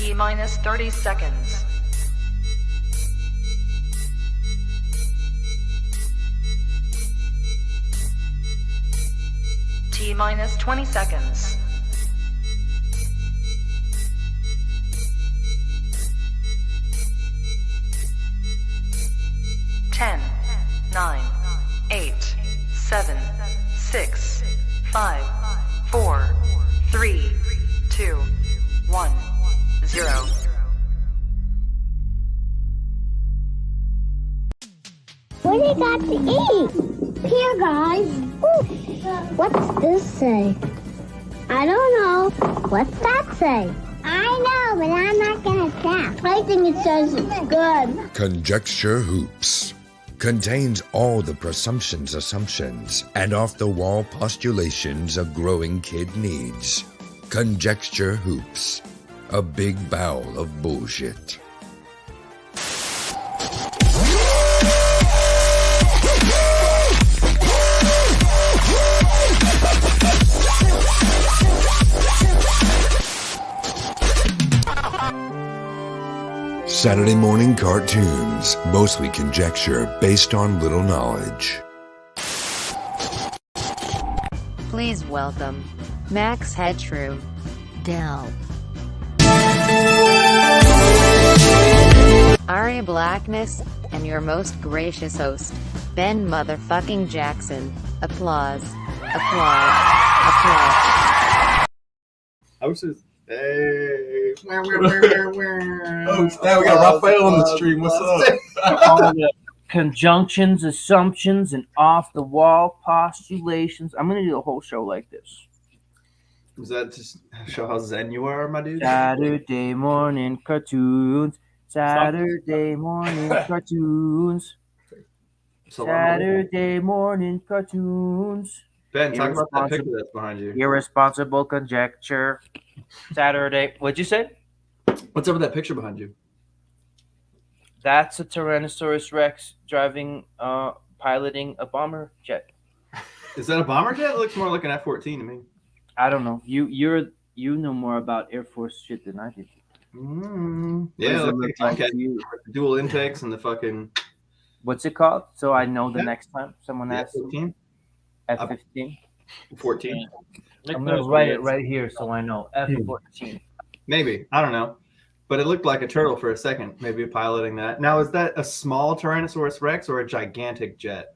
T-minus 30 seconds. T-minus 20 seconds. 10, 9, 8, 7, 6, 5, 4, 3, 2, 1, 0. What do you got to eat? Here, guys. Ooh. What's this say? I don't know. What's that say? I know, but I'm not gonna tell. I think it says it's good. Conjecture Hoops contains all the presumptions, assumptions, and off-the-wall postulations a growing kid needs. Conjecture Hoops, a big bowl of bullshit. Saturday morning cartoons, mostly conjecture based on little knowledge. Please welcome Max Headtrue, Dell, Aria Blackness, and your most gracious host, Ben Motherfucking Jackson. Applause. Applause. Applause. I was just, hey. Oh, now we got Raphael on the stream. What's up? All the conjunctions, assumptions, and off-the-wall postulations. I'm going to do a whole show like this. Does that just show how zen you are, my dude? Saturday morning cartoons. Saturday morning cartoons. Saturday morning cartoons. Ben, talk about that picture that's behind you. Irresponsible conjecture. Saturday. What'd you say? What's up with that picture behind you? That's a Tyrannosaurus Rex piloting a bomber jet. Is that a bomber jet? It looks more like an F-14 to me. I don't know. You know more about Air Force shit than I do. Yeah, like dual intakes and the fucking. What's it called? So I know the next time someone asks. F-15? F-15? 14. I'm going to write it right here so I know. F-14. Maybe. I don't know. But it looked like a turtle for a second, maybe piloting that. Now, is that a small Tyrannosaurus Rex or a gigantic jet?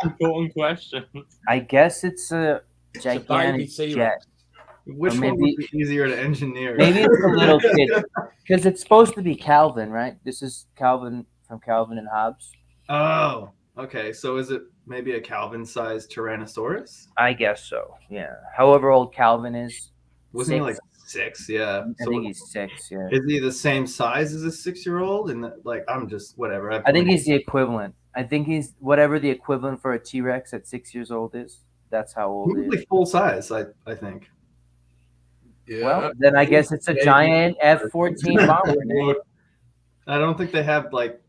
Important question. I guess it's a gigantic jet. Which one would be easier to engineer? Maybe it's a little kid. Because it's supposed to be Calvin, right? This is Calvin from Calvin and Hobbes. Oh, okay. So is it maybe a Calvin-sized Tyrannosaurus? I guess so, yeah. However old Calvin is. Wasn't he like 6? Yeah. I think he's 6, yeah. Is he the same size as a 6-year-old? And I'm just, whatever. I think he's the equivalent. I think he's whatever the equivalent for a T-Rex at 6 years old is. That's how old he is. Full size, I think. Yeah. Well, then I guess it's a giant F-14 bomber. I don't think they have like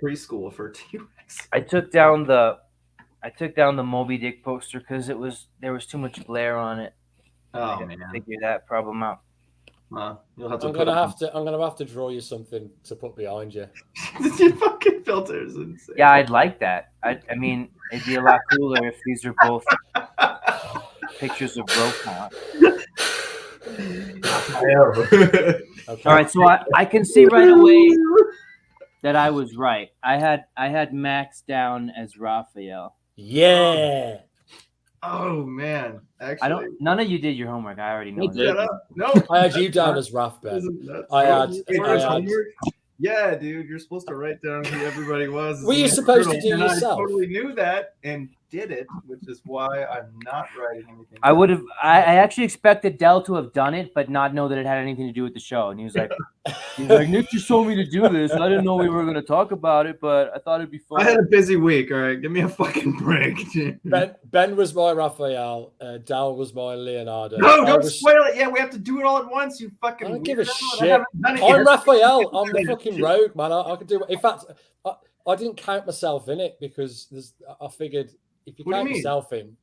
preschool for T-Rex. I took down the Moby Dick poster because there was too much glare on it. Oh man, figure that problem out. You'll have to. I'm gonna have to draw you something to put behind you. Your fucking filters insane. Yeah, I'd like that. I mean, it'd be a lot cooler if these are both pictures of Rokon. Okay. All right, so I can see right away that I was right. I had Max down as Raphael. Yeah. Oh man, actually, none of you did your homework. I already know that. No, I had you down as Raph, Ben. I had homework. Yeah, dude, you're supposed to write down who everybody was. Were you supposed to do yourself? I totally knew that and did it, which is why I'm not writing anything. I actually expected Dell to have done it, but not know that it had anything to do with the show. And he was like, Nick just told me to do this. I didn't know we were going to talk about it, but I thought it'd be fun. I had a busy week. All right, give me a fucking break. Ben was my Raphael. Dell was my Leonardo. No, don't spoil it. Yeah, we have to do it all at once. You fucking. I don't give a shit. I'm Raphael. I'm the fucking rogue, man. I can do it. In fact, I didn't count myself in it because I figured if you count yourself in,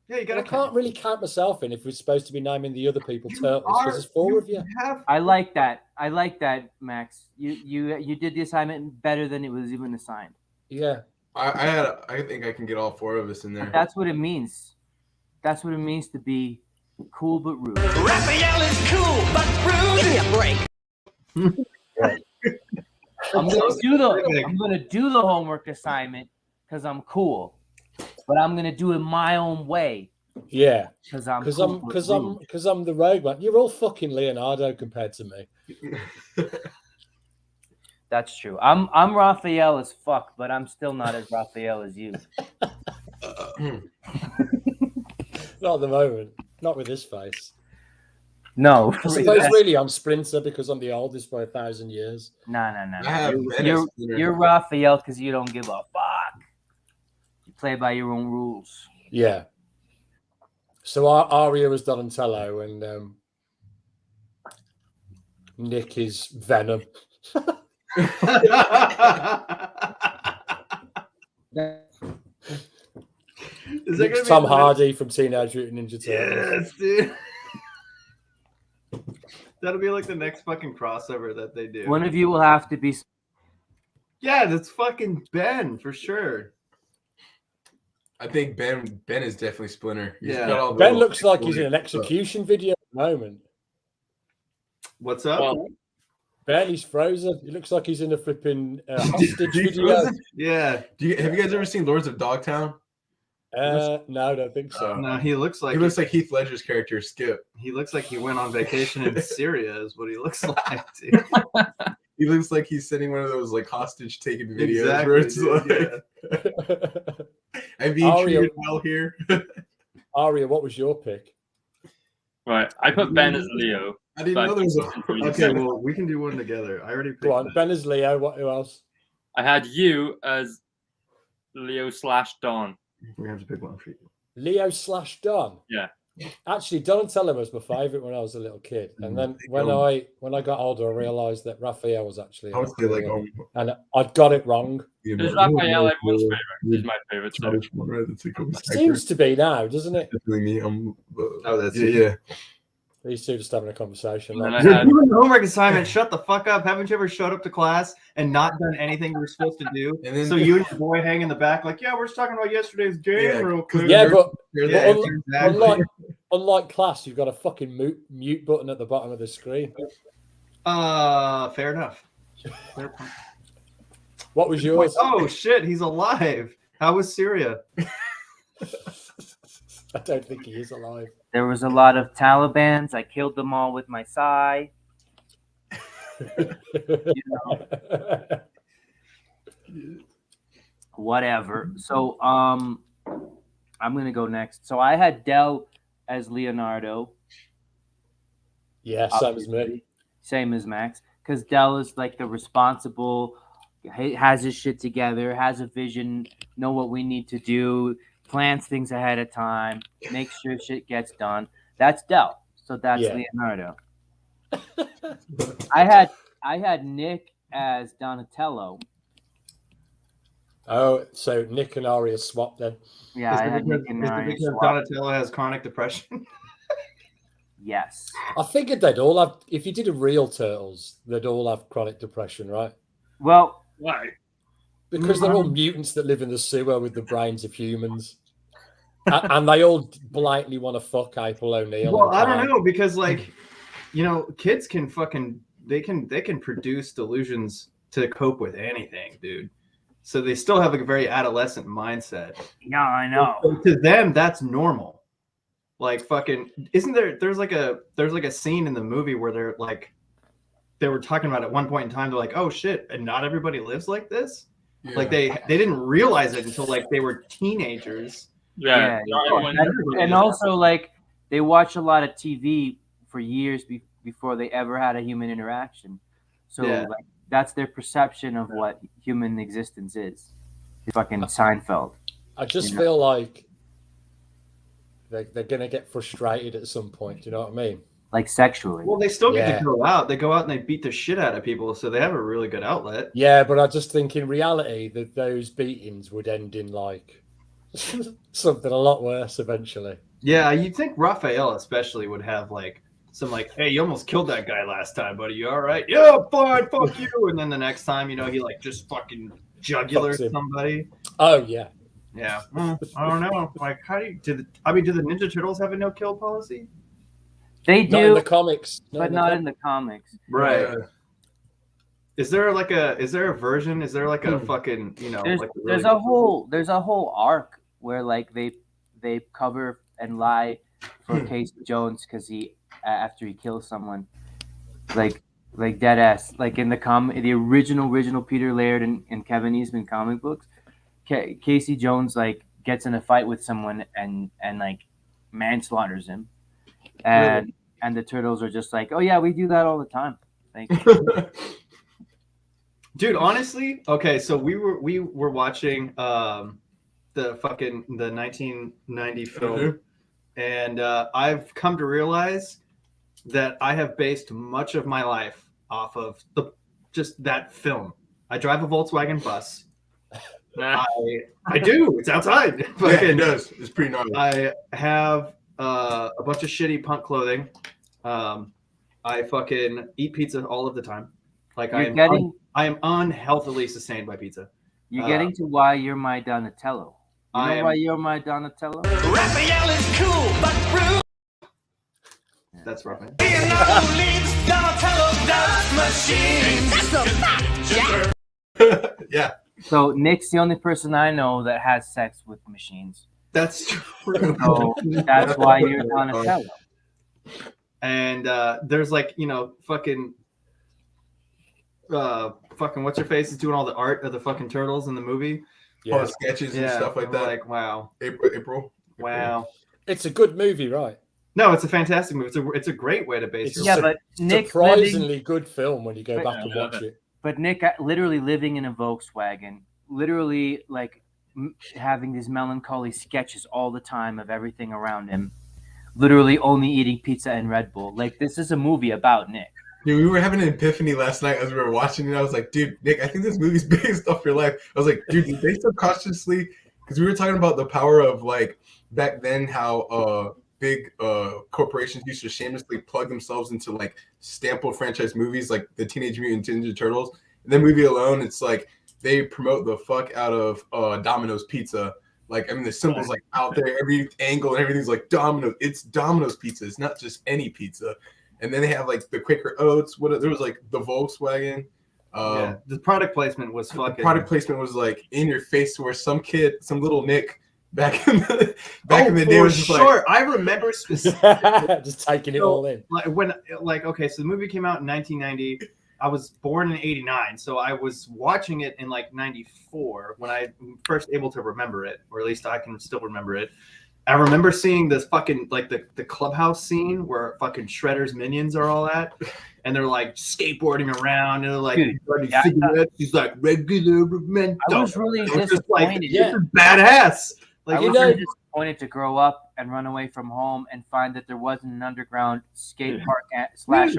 Yeah, you I got. can't really count myself in if we're supposed to be naming the other people turtles because there's 4 of you. I like that. I like that, Max. You did the assignment better than it was even assigned. Yeah. I think I can get all 4 of us in there. But that's what it means. That's what it means to be cool but rude. Raphael is cool but rude. Give me a break. I'm gonna do the homework assignment because I'm cool, but I'm gonna do it my own way. Yeah, because I'm the rogue man. You're all fucking Leonardo compared to me. That's true. I'm Raphael as fuck, but I'm still not as Raphael as you. Not at the moment. Not with this face. No. I suppose really I'm Splinter because I'm the oldest by 1,000 years. No. You're Raphael because you don't give a fuck. You play by your own rules. Yeah. So Arya was Donatello and Nick is Venom. Is that gonna Tom be Hardy from Teenage Mutant Ninja Turtles. Yes, dude. That'll be like the next fucking crossover that they do. One of you will have to be. Yeah, that's fucking Ben for sure. I think Ben is definitely Splinter. Yeah. Ben looks like he's in an execution video at the moment. What's up? Well, Ben, he's frozen. He looks like he's in a flipping hostage video. Yeah. Have you guys ever seen Lords of Dogtown? No, I don't think so. No, he looks like Heath Ledger's character Skip. He looks like he went on vacation in Syria, is what he looks like, dude. He looks like he's sending one of those like hostage taking videos Exactly, where it's dude, I'm being treated well here. Arya, what was your pick? Right, I put Ben as Leo. I didn't know there was a. Okay, well, we can do one together. I already picked Go on, Ben as Leo. Who else? I had you as Leo/Don. We have to pick one for you. Leo/Don. Yeah. Actually, Donatello was my favorite when I was a little kid, and then when I got older, I realized that Raphael was actually. I would say like, and I got it wrong. Is Raphael everyone's favorite? He's my favorite. Seems to be now, doesn't it? Definitely me. Oh, that's yeah. These two just having a conversation. You're doing the homework assignment. Shut the fuck up. Haven't you ever showed up to class and not done anything you were supposed to do? And then, so you and your boy hang in the back like, yeah, we're just talking about yesterday's game real quick. Yeah, but exactly. unlike class, you've got a fucking mute button at the bottom of the screen. Fair enough. What was yours? Oh shit, he's alive. How was Syria? I don't think he is alive. There was a lot of Talibans. I killed them all with my sai. Whatever. So I'm gonna go next. So I had Del as Leonardo. Yeah, same as me. Same as Max. Because Del is like the responsible, has his shit together, has a vision, know what we need to do, plans things ahead of time, make sure shit gets done. That's Del. So that's Leonardo. I had Nick as Donatello. Oh, so Nick and Arya swapped then. Yeah, I had Nick and Arya because swapped. Donatello has chronic depression? Yes. I figured they'd all have, if you did a real Turtles, they'd all have chronic depression, right? Well, why? Because they're all mutants that live in the sewer with the brains of humans. And they all blatantly want to fuck April O'Neil. Well, I don't know, because like, you know, kids can fucking they can produce delusions to cope with anything, dude. So they still have like a very adolescent mindset. Yeah, I know. So to them, that's normal. Like fucking, isn't there? There's like a scene in the movie where they were talking about at one point in time. They're like, oh shit, and not everybody lives like this. Yeah. Like they didn't realize it until like they were teenagers. Yeah. And also like they watch a lot of TV for years before they ever had a human interaction. So like that's their perception of what human existence is. It's fucking Seinfeld. I just feel like they're gonna get frustrated at some point. Do you know what I mean? Like sexually. Well, they still get to go out. They go out and they beat the shit out of people, so they have a really good outlet. Yeah, but I just think in reality that those beatings would end in like Something a lot worse eventually. Yeah, you'd think Raphael especially would have like some like, hey, you almost killed that guy last time, buddy. You all right? Yeah, fine, fuck you. And then the next time, he like just fucking jugular somebody. Oh yeah. Yeah. I don't know. Like, how do you do the Ninja Turtles have a no kill policy? They do. Not in the comics. But not in the comics. Right. Is there a version? Is there like a fucking, there's a whole arc where like they cover and lie for Casey Jones because after he kills someone, like dead ass, like in the original Peter Laird and Kevin Eastman comic books, Casey Jones like gets in a fight with someone and like manslaughters him, and the Turtles are just like, oh yeah, we do that all the time. Like, dude, honestly, okay, so we were watching the 1990 film, and I've come to realize that I have based much of my life off of just that film. I drive a Volkswagen bus. I do. It's outside. Yeah, it does. It's pretty gnarly. I have a bunch of shitty punk clothing. I fucking eat pizza all of the time. Like I am unhealthily sustained by pizza. You're getting to why you're my Donatello. You know why you're my Donatello? Raphael is cool, but rude. That's Raphael. Leonardo leads, Donatello does machines. That's a fact, yeah. So Nick's the only person I know that has sex with machines. That's true. So that's why you're Donatello. And there's like, fucking what's your face is doing all the art of the fucking turtles in the movie. All the sketches and stuff like that. Like, wow. April. Wow. It's a good movie, right? No, it's a fantastic movie. It's a great way to base your but Nick surprisingly good film when you go back and watch it. But Nick literally living in a Volkswagen, literally like having these melancholy sketches all the time of everything around him, literally only eating pizza and Red Bull. Like, this is a movie about Nick. Dude, we were having an epiphany last night as we were watching it. I was like, dude, Nick, I think this movie's based off your life. I was like, dude, did they subconsciously, because we were talking about the power of like back then how big corporations used to shamelessly plug themselves into like staple franchise movies like the Teenage Mutant Ninja Turtles. And the movie alone, it's like they promote the fuck out of Domino's Pizza. Like, I mean, the symbols like out there, every angle and everything's like Domino's. It's Domino's Pizza. It's not just any pizza. And then they have like the Quaker Oats. There was like the Volkswagen. The product placement was fucking. The product placement was like in your face, where some little Nick back in the day was just like. I remember specifically just taking it all in. Okay, so the movie came out in 1990. I was born in 89, so I was watching it in like 94 when I first able to remember it, or at least I can still remember it. I remember seeing this fucking like the clubhouse scene where fucking Shredder's minions are all at, and they're like skateboarding around and they're like, he's like regular mental. I was really disappointed. This is badass. Like, I was really disappointed to grow up and run away from home and find that there wasn't an underground skate park / arcade.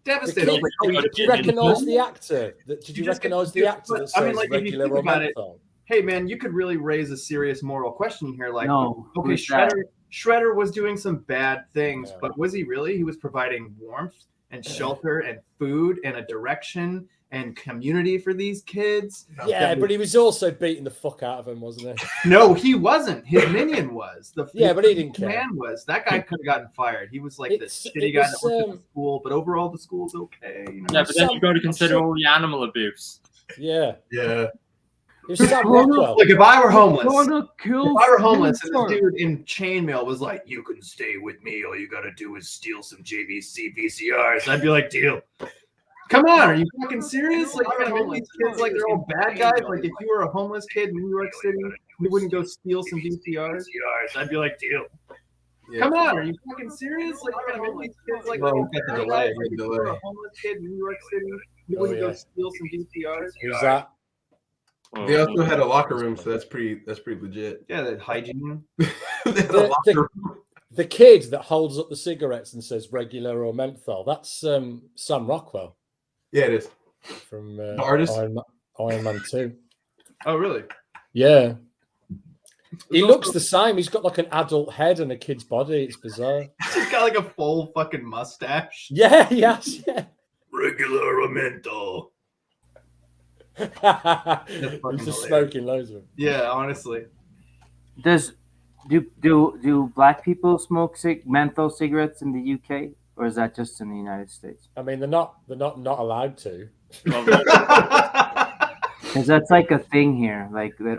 Devastated. Did you recognize the actor? Did you recognize the actor that says regular or menthol? Hey man, you could really raise a serious moral question here. Like, okay, Shredder Shredder was doing some bad things, but was he really? He was providing warmth and shelter and food and a direction and community for these kids. Yeah, but he was also beating the fuck out of him, wasn't he? No, he wasn't. His minion was. But he didn't care. Man was. That guy could have gotten fired. He was like the shitty guy that worked at the school, but overall the school's okay. You know? Yeah, but then you got to consider all the animal abuse. Yeah. Yeah. Like if I were homeless, and this dude in chainmail was like, "You can stay with me. All you got to do is steal some JVC VCRs," I'd be like, "Deal." Come on, are you fucking serious? Like, you're gonna make these kids like they're all bad guys? Like, if you were a homeless kid in New York City, you wouldn't go steal some VCRs? I'd be like, "Deal." Yeah. Come on, are you fucking serious? Like, you're gonna make these kids like they're all bad guys? Like, if you were a homeless kid in New York City, you wouldn't go steal some VCRs? Who's that? They also had a locker room, so that's pretty legit. Yeah, the hygiene. The kid that holds up the cigarettes and says regular or menthol, that's Sam Rockwell. Yeah, it is. From the artist? Iron Man 2. Oh, really? Yeah. He looks the same. He's got like an adult head and a kid's body. It's bizarre. He's got like a full fucking mustache. Yeah, yes, yeah. Regular mental. He's fucking just hilarious. smoking loads of them. Yeah, honestly. Do black people smoke menthol cigarettes in the UK, or is that just in the United States? I mean, they're not allowed to. Because that's like a thing here, like that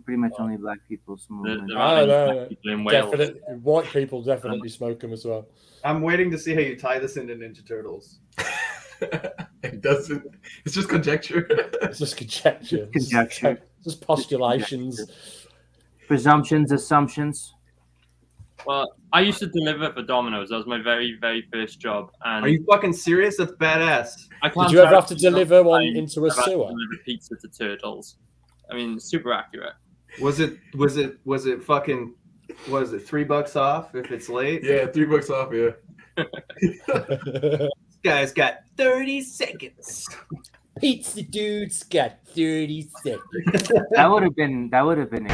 pretty much only black people smoke. No. Definitely, white people definitely smoke them as well. I'm waiting to see how you tie this into Ninja Turtles. It doesn't. It's just conjecture. It's just conjecture. Conjecture. Just postulations. Presumptions, assumptions. Well, I used to deliver for Domino's. That was my very, very first job. And Are you fucking serious? That's badass. I can't Did you ever tell have to deliver one into a I've had to sewer? deliver pizza to turtles. I mean, super accurate. Was it fucking was it $3 off if it's late? Yeah, $3 off. Yeah. This guy's got 30 seconds. Pizza dude's got 30 seconds. That would have been it.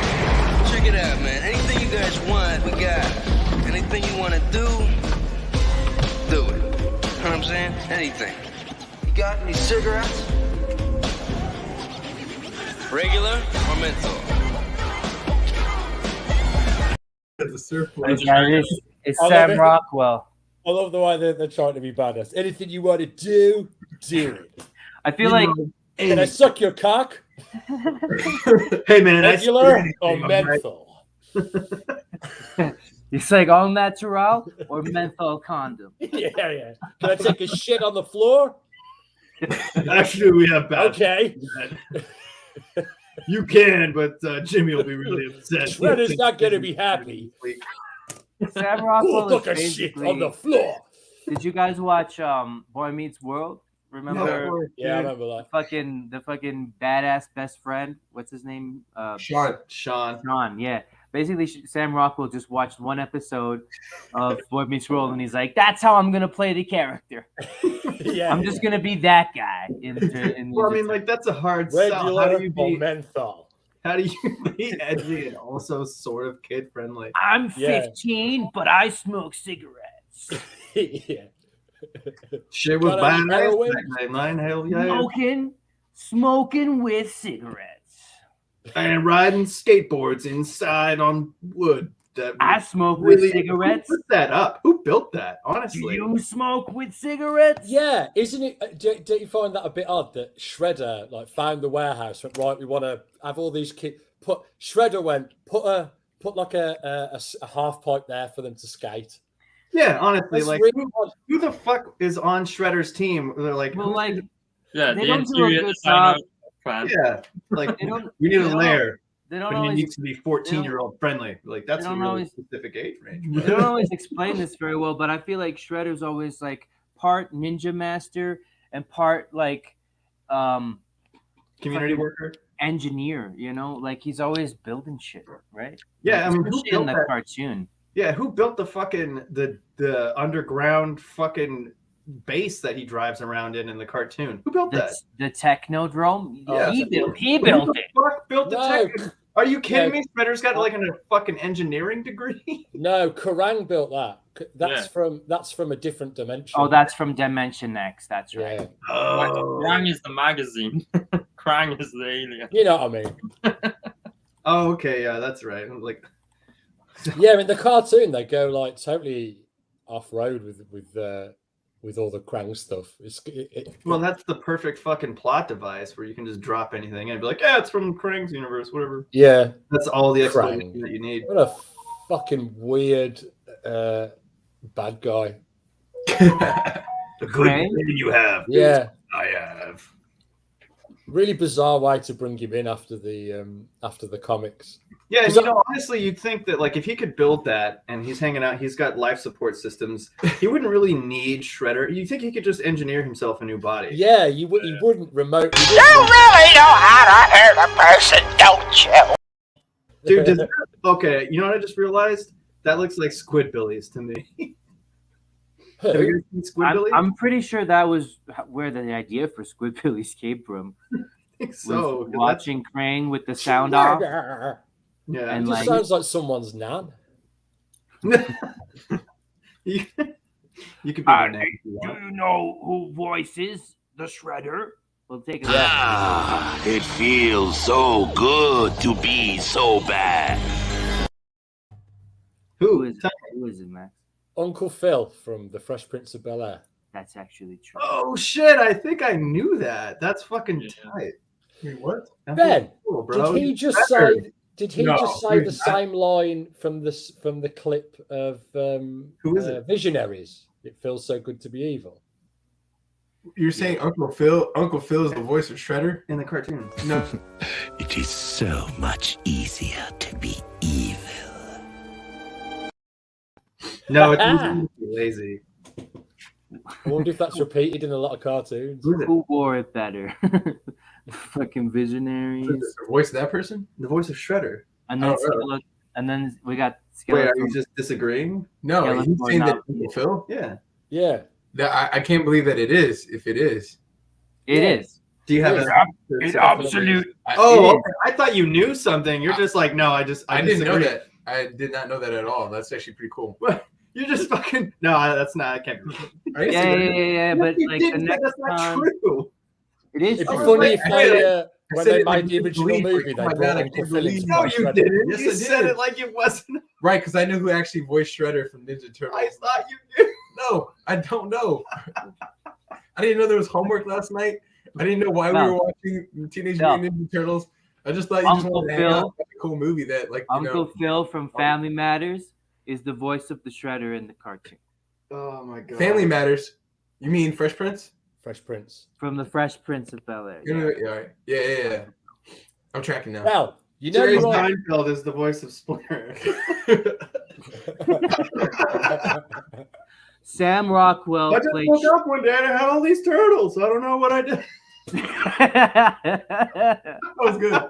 Check it out, man. Anything you guys want, we got. Anything you want to do it. You know what I'm saying? Anything. You got any cigarettes? Regular or menthol? It's a surfboard. It's I love Sam it. Rockwell. I love the way they're trying to be badass. Anything you want to do it. I feel like Can I suck your cock? Hey man, Regular or menthol? it's like all natural or menthol condom. Yeah. Can I take a shit on the floor? Actually, we have bad. Okay. You can, but Jimmy will be really upset. Shredder's not going to be happy. Sam Rockwell Who took is a shit basically- on the floor? Did you guys watch Boy Meets World? Remember? Yeah, I remember that. The fucking badass best friend. What's his name? Sean. Sean. Yeah. Basically, Sam Rockwell just watched one episode of Boy Meets World, and he's like, "That's how I'm gonna play the character. Yeah, I'm just gonna be that guy." Well, I mean, like that's a hard sell. regular How do you or be? menthol? How do you be edgy and also sort of kid friendly? I'm Yeah. 15, but I smoke cigarettes. Yeah. Shit was Got bad. any heroin? Hell yeah. Smoking with cigarettes. And riding skateboards inside on wood. That I smoke really, with cigarettes. Who put that up? Who built that? Do Honestly, you smoke with cigarettes? Yeah, isn't it? Don't you find that a bit odd that Shredder like found the warehouse? Went, right, we want to have all these kids. Shredder went put like a half pipe there for them to skate. yeah. Honestly, That's like really odd. who the fuck is on Shredder's team? They're like, Well, like, Yeah, They the don't do a interior good designer job. plan. yeah, like They don't- we need they a don't- layer, they don't but he always needs to be 14-year-old friendly. Like that's they a don't really always- specific age range. they don't always explain this very well, but I feel like Shredder's always like part ninja master and part like Community worker. engineer, you know? Like he's always building shit, right? Yeah, I mean, who especially in built the that? cartoon. Yeah, who built the fucking the underground fucking base that he drives around in the cartoon? Who built that? The Technodrome. Yeah. He Who built the it. fuck built the No. tech? Are you kidding Yeah. me? Shredder's got like a fucking engineering degree. No, Kerrang built that. That's Yeah. from a different dimension. Oh, that's from Dimension X. That's right. yeah. Oh, Krang is the magazine. Krang is the alien. You know what I mean? oh, okay, yeah, that's right. Like, Yeah, in the cartoon they go like totally off road with all the Krang stuff. well, that's the perfect fucking plot device where you can just drop anything and be like, yeah, it's from Krang's universe, whatever. yeah. That's all the Krang. explanation that you need. What a fucking weird bad guy. The good Krang? thing you have. Yeah. I have. Really bizarre way to bring him in after the comics. Yeah, and Is you that- know, honestly, you'd think that like if he could build that and he's hanging out, he's got life support systems. He wouldn't really need Shredder. You think he could just engineer himself a new body? Yeah, he wouldn't remote. You really know how to hurt a person, don't you? Dude, okay, you know what I just realized? That looks like Squidbillies to me. Have you guys seen Squidbillies? I'm pretty sure that was where the idea for Squidbillies came from. I think so. 'cause Watching Krang with the sound off. Yeah. And It just like, sounds like someone's nan. you could be the name if you do want. you know who voices the Shredder? We'll take a Ah, it feels so good to be so bad. Who is it, Max? Uncle Phil from The Fresh Prince of Bel-Air. That's actually true. Oh shit! I think I knew that. That's fucking tight. Wait, what? Ben, Cool, bro. did he just Better. say? Did he No, just say the he's not. same line from the clip of Who is it? Visionaries? It feels so good to be evil. You're saying Uncle Phil? Uncle Phil is the voice of Shredder in the cartoon? No. It is so much easier to be evil. No, it's lazy. I wonder if that's repeated in a lot of cartoons. Who wore it better? Fucking Visionaries. The voice of that person? The voice of Shredder. And then we got Wait, Skeletor. are you just disagreeing? No, Skeletor he's saying that not- Uncle Phil? Yeah. Yeah. That I can't believe that it is. If it is, It is. Do you have It's absolute. Oh, okay. I thought you knew something. You're just like, no, I didn't know disagree. that. I did not know that at all. That's actually pretty cool. You're just fucking. No, that's not. I can't. Yeah. But You like the didn't. next That's not time, true. it is. It'd be I was funny like, if they, when said they it like made the you original believe, movie, like, they oh my brought God, I Uncle can't Phil believe into No, my you Shredder. didn't. Yes, You I said did. it like it wasn't. Right, because I knew who actually voiced Shredder from Ninja Turtles. I thought you knew. No, I don't know. I didn't know there was homework last night. I didn't know why we No. were watching Teenage No. Mutant Ninja Turtles. I just thought you just Uncle wanted to hang out Phil. and watch a cool movie that, like, you Uncle know. Phil from Family Matters is the voice of the Shredder in the cartoon. Oh my god. Family Matters. You mean Fresh Prince? Fresh Prince. From the Fresh Prince of Bel-Air. Yeah, all right. Yeah. I'm tracking now. Now, you know Jerry you're right. Seinfeld is the voice of Splinter. Sam Rockwell I just played. woke up one day and I had all these turtles. I don't know what I did. That was good.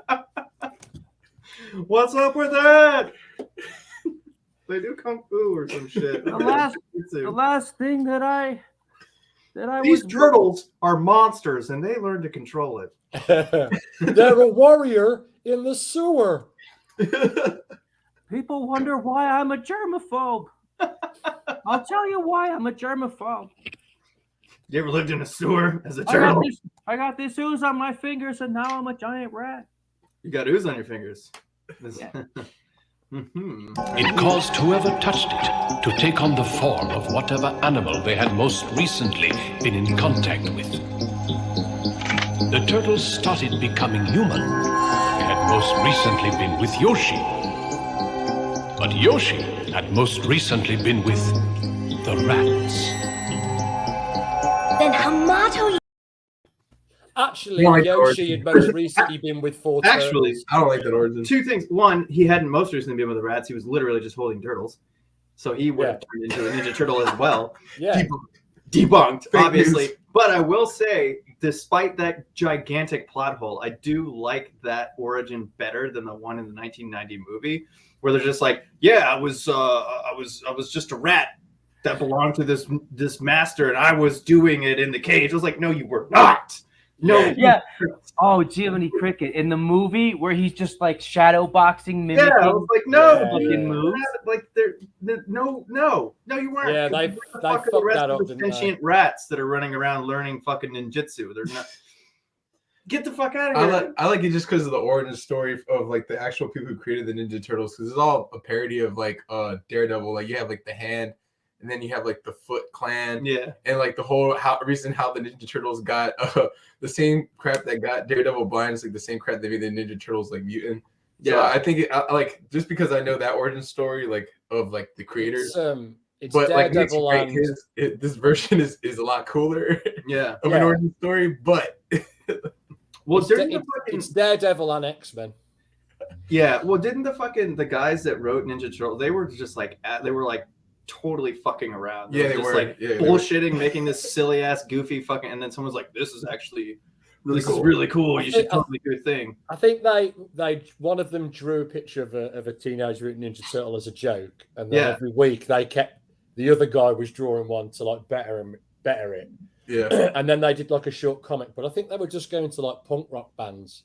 What's up with that? They do kung fu or some shit. The last thing that I These was turtles are monsters and they learn to control it. They're a warrior in the sewer. People wonder why I'm a germaphobe. I'll tell you why I'm a germaphobe. You ever lived in a sewer as a I turtle? got this ooze on my fingers, and now I'm a giant rat. You got ooze on your fingers. It caused whoever touched it to take on the form of whatever animal they had most recently been in contact with. The turtles started becoming human. They had most recently been with Yoshi. But Yoshi had most recently been with the rats. Then Hamato. Actually, Like Yoshi had most recently been with four Actually, turtles. I don't like that origin. two things. One, he hadn't most recently been with the rats. He was literally just holding turtles. So he would have turned into a Ninja Turtle as well. Yeah. Debunked, Fake obviously. news. But I will say, despite that gigantic plot hole, I do like that origin better than the one in the 1990 movie, where they're just like, "Yeah, I was just a rat that belonged to this master, and I was doing it in the cage." I was like, "No, you were not." No. Yeah. Oh, Jiminy Cricket in the movie where he's just like shadow boxing, mimicking. Yeah, I was like, no, fucking moves. like no, you weren't. Yeah, they the fucked rest that of up, the didn't they? sentient rats that are running around learning fucking ninjutsu. They're not. Get the fuck out of here. I like it just because of the origin story of like the actual people who created the Ninja Turtles, because it's all a parody of like Daredevil. Like you have like the hand, and then you have like the Foot Clan, Yeah. and like the whole reason how the Ninja Turtles got the same crap that got Daredevil blind is like the same crap that made the Ninja Turtles like mutant. So Yeah. I think I like just because I know that origin story like of like the creators. It's But like makes Daredevil you right, and this version is a lot cooler Yeah. of an origin story, but Well, it's, didn't Da- the fucking it's Daredevil and X-Men. yeah. Well, didn't the guys that wrote Ninja Turtle, they were just like they were like totally fucking around. Yeah, they just were. like Yeah, they were. bullshitting, making this silly ass goofy fucking, and then someone's like, "This is actually Really this is cool. really cool. I You think- should totally do a thing." I think they one of them drew a picture of a Teenage Mutant Ninja Turtle as a joke, and then Yeah. every week they kept the other guy was drawing one to like better it. yeah. And then they did like a short comic, but I think they were just going to like punk rock bands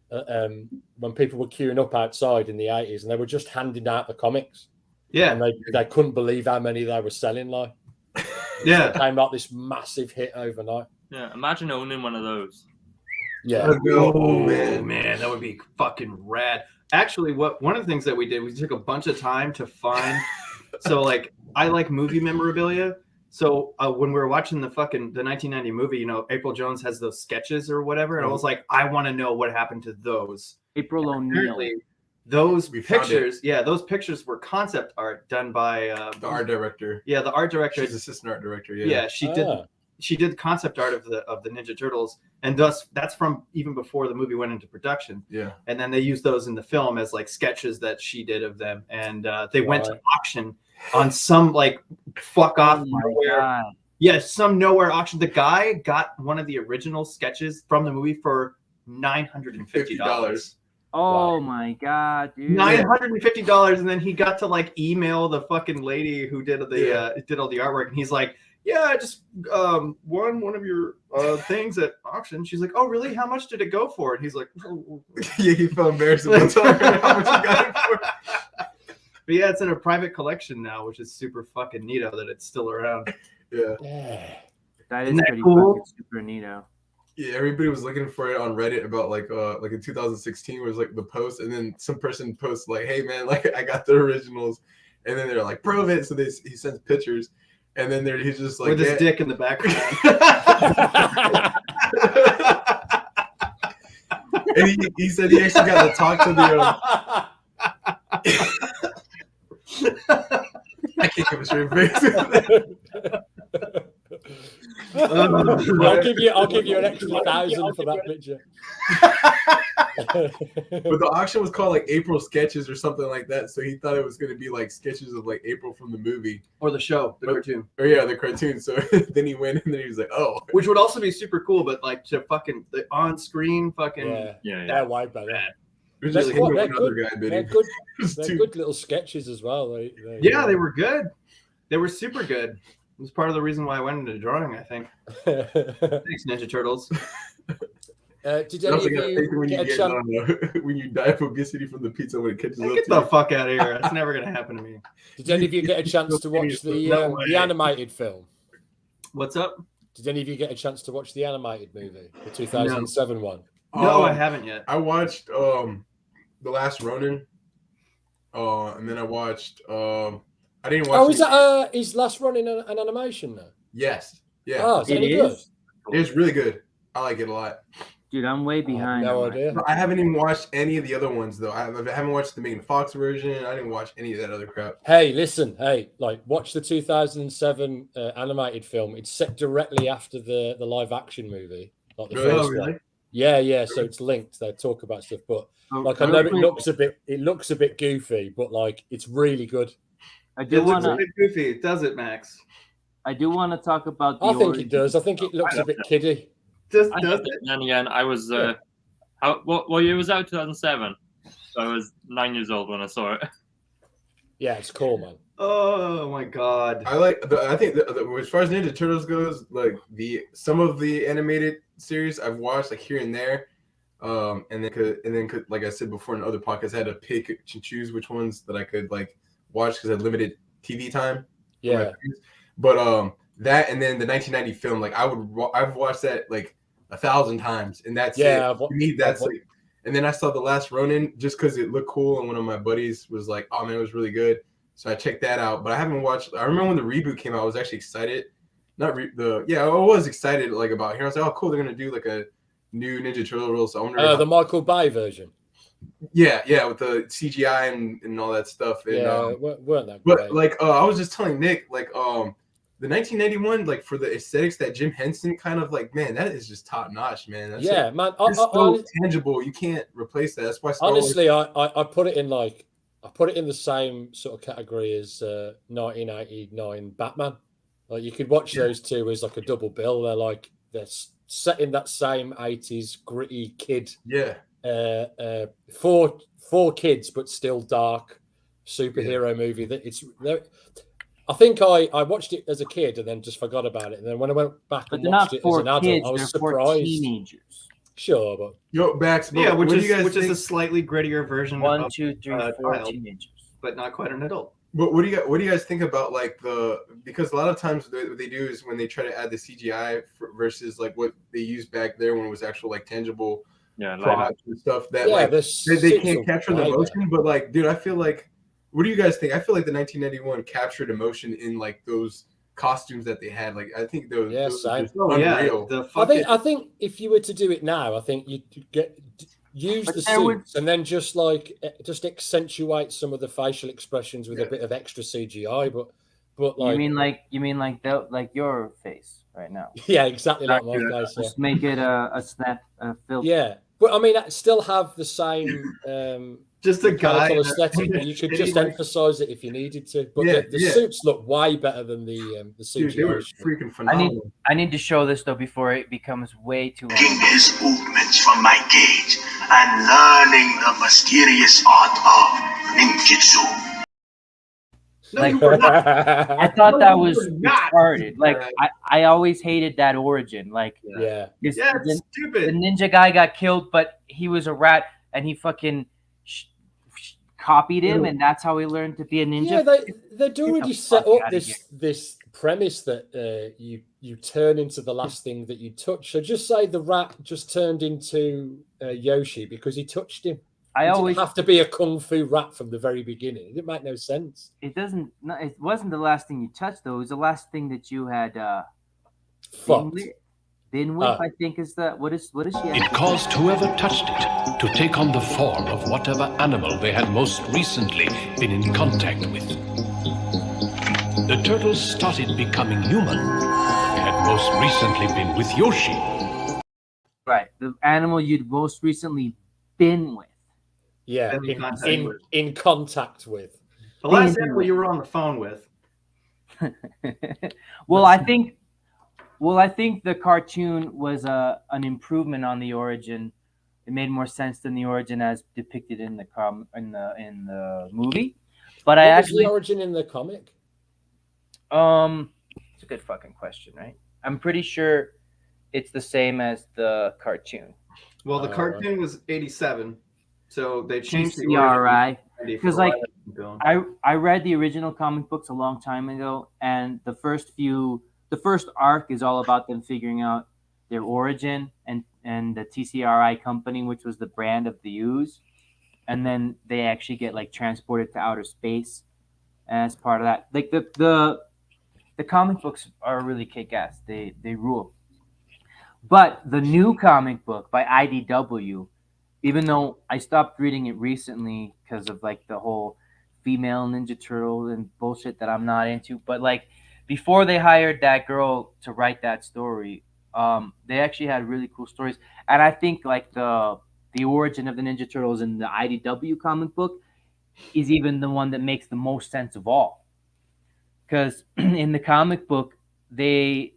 when people were queuing up outside in the 80s, and they were just handing out the comics. Yeah, and they couldn't believe how many they were selling. Like, yeah, it came out this massive hit overnight. Yeah, imagine owning one of those. Yeah. Oh man, that would be fucking rad. Actually, one of the things that we did, we took a bunch of time to find. So like, I like movie memorabilia. So when we were watching the 1990 movie, you know, April Jones has those sketches or whatever, and I was like, I want to know what happened to those. April O'Neil. Those pictures, those pictures were concept art done by the art director. Yeah, the art director. She's assistant art director. Yeah, she did concept art of the Ninja Turtles, and thus that's from even before the movie went into production. Yeah, and then they used those in the film as like sketches that she did of them, and they went to auction on some like fuck off nowhere. Yeah, some nowhere auction. The guy got one of the original sketches from the movie for $950. Oh my god, dude! $950, and then he got to like email the fucking lady who did did all the artwork, and he's like, "Yeah, I just won one of your things at auction." She's like, "Oh, really? How much did it go for?" And he's like, "Yeah, he felt embarrassed about telling her how much he got it for." But yeah, it's in a private collection now, which is super fucking neato that it's still around. Yeah, that is pretty cool? Fucking super neato. Yeah, everybody was looking for it on Reddit about like in 2016 was like the post, and then some person posts like, "Hey man, like I got the originals," and then they're like, "Prove it!" So he sends pictures, and then he's just like with his dick in the background. And he said he actually got to talk to the. I can't give a straight face. I'll give you an extra 1,000 for that picture. But the auction was called like April Sketches or something like that, so he thought it was going to be like sketches of like April from the movie or the show, the cartoon. Or yeah, the cartoon. So then he went and then he was like, "Oh," which would also be super cool, but like to fucking the on-screen fucking they're wide by that. They're good little sketches as well. They were good. They were super good. It was part of the reason why I went into drawing, I think. Thanks, Ninja Turtles. Did any of you get a chance? When you die of obesity from the pizza when it catches up? Get the fuck out of here. That's never going to happen to me. Did any of you get a chance to watch the animated film? What's up? Did any of you get a chance to watch the animated movie, the 2007 one? No, I haven't yet. I watched The Last Ronin. And then I watched... I didn't watch. Oh, is that is Last Ronin an animation now? Yes. Yeah. Oh, is it good? It's really good. I like it a lot. Dude, I'm way behind. No idea. I haven't even watched any of the other ones though. I haven't watched the Megan Fox version. I didn't watch any of that other crap. Hey, listen. Hey, like watch the 2007 animated film. It's set directly after the live action movie. Like the first one. Yeah. So it's linked. They talk about stuff, but like I know it looks a bit goofy, but like it's really good. I do want to. Goofy, does it, Max? I do want to talk about. I think it does. I think it looks a bit kiddie. Does it? And again, I was. What year was that? 2007. So I was 9 years old when I saw it. Yeah, it's cool, man. Oh my god! I think as far as Ninja Turtles goes, like some of the animated series I've watched like here and there, and then like I said before in other podcasts, I had to pick and choose which ones that I could like watch because I had limited TV time. Yeah. But that and then the 1990 film, like I've watched that like 1,000 times, and that's it. To me, that's like. And then I saw The Last Ronin just because it looked cool, and one of my buddies was like, "Oh man, it was really good." So I checked that out, but I haven't watched. I remember when the reboot came out, I was actually excited. I was excited like about here. I was like, "Oh, cool, they're gonna do like a new Ninja Turtles." So I wonder the Michael Bay version. Yeah, with the CGI and all that stuff. And, weren't that but great. like I was just telling Nick, like the 1991, like for the aesthetics that Jim Henson kind of like, man, that is just top notch, man. That's man. It's so tangible. You can't replace that. That's why. Honestly, I put it in like the same sort of category as 1989 Batman. Like you could watch those two as like a double bill. They're set in that same 80s gritty kid. Yeah. Four kids, but still dark superhero movie. I think I watched it as a kid and then just forgot about it. And then when I went back and watched it as an adult, I was surprised. Teenagers. Sure, but Yo, Max, Yeah, what do you guys which is think? a slightly grittier version One, of 2, 3, 4 child, teenagers. but not quite an adult. What do you guys think about like because a lot of times what they do is when they try to add the CGI versus like what they used back there when it was actual like tangible props and stuff that yeah, like they suits can't are capture the way emotion. better. But like, dude, I feel like, what do you guys think? I feel like the 1991 captured emotion in like those costumes that they had. Like, I think those were just unreal. I think if you were to do it now, I think you'd use the suits and then just accentuate some of the facial expressions with a bit of extra CGI. But like, you mean like your face right now? Yeah, exactly like my face. Just make it a snap filter. Yeah, but I mean, I still have the same just a guy aesthetic, but you could just emphasize it if you needed to. But the suits look way better than the CGI. Dude, they were freaking phenomenal. I need to show this though before it becomes way too long. Taking his movements from my cage and learning the mysterious art of ninjutsu. Like, I thought that was retarded. Like, I always hated that origin. Like, it's stupid. The ninja guy got killed, but he was a rat, and he fucking copied him, and that's how he learned to be a ninja. Yeah, they'd already set up this premise that you turn into the last thing that you touch. So just say the rat just turned into Yoshi because he touched him. I always have to be a kung fu rat from the very beginning. It didn't make no sense. It doesn't. No, it wasn't the last thing you touched though. It was the last thing that you had been with. I think is the what is she? It caused whoever touched it to take on the form of whatever animal they had most recently been in contact with. The turtles started becoming human. They had most recently been with Yoshi. Right, the animal you'd most recently been with. Yeah, in contact with. The last animal you were on the phone with. Well, I think the cartoon was an improvement on the origin. It made more sense than the origin as depicted in the movie. But what was the origin in the comic? It's a good fucking question, right? I'm pretty sure it's the same as the cartoon. Well, the cartoon was 87. So they changed the origin because, like, I read the original comic books a long time ago, and the first arc is all about them figuring out their origin and the TCRI company, which was the brand of the ooze, and then they actually get like transported to outer space as part of that. Like the comic books are really kick-ass. They rule. But the new comic book by IDW, even though I stopped reading it recently because of like the whole female Ninja Turtle and bullshit that I'm not into, but like before they hired that girl to write that story, they actually had really cool stories. And I think like the origin of the Ninja Turtles in the IDW comic book is even the one that makes the most sense of all. Because in the comic book, they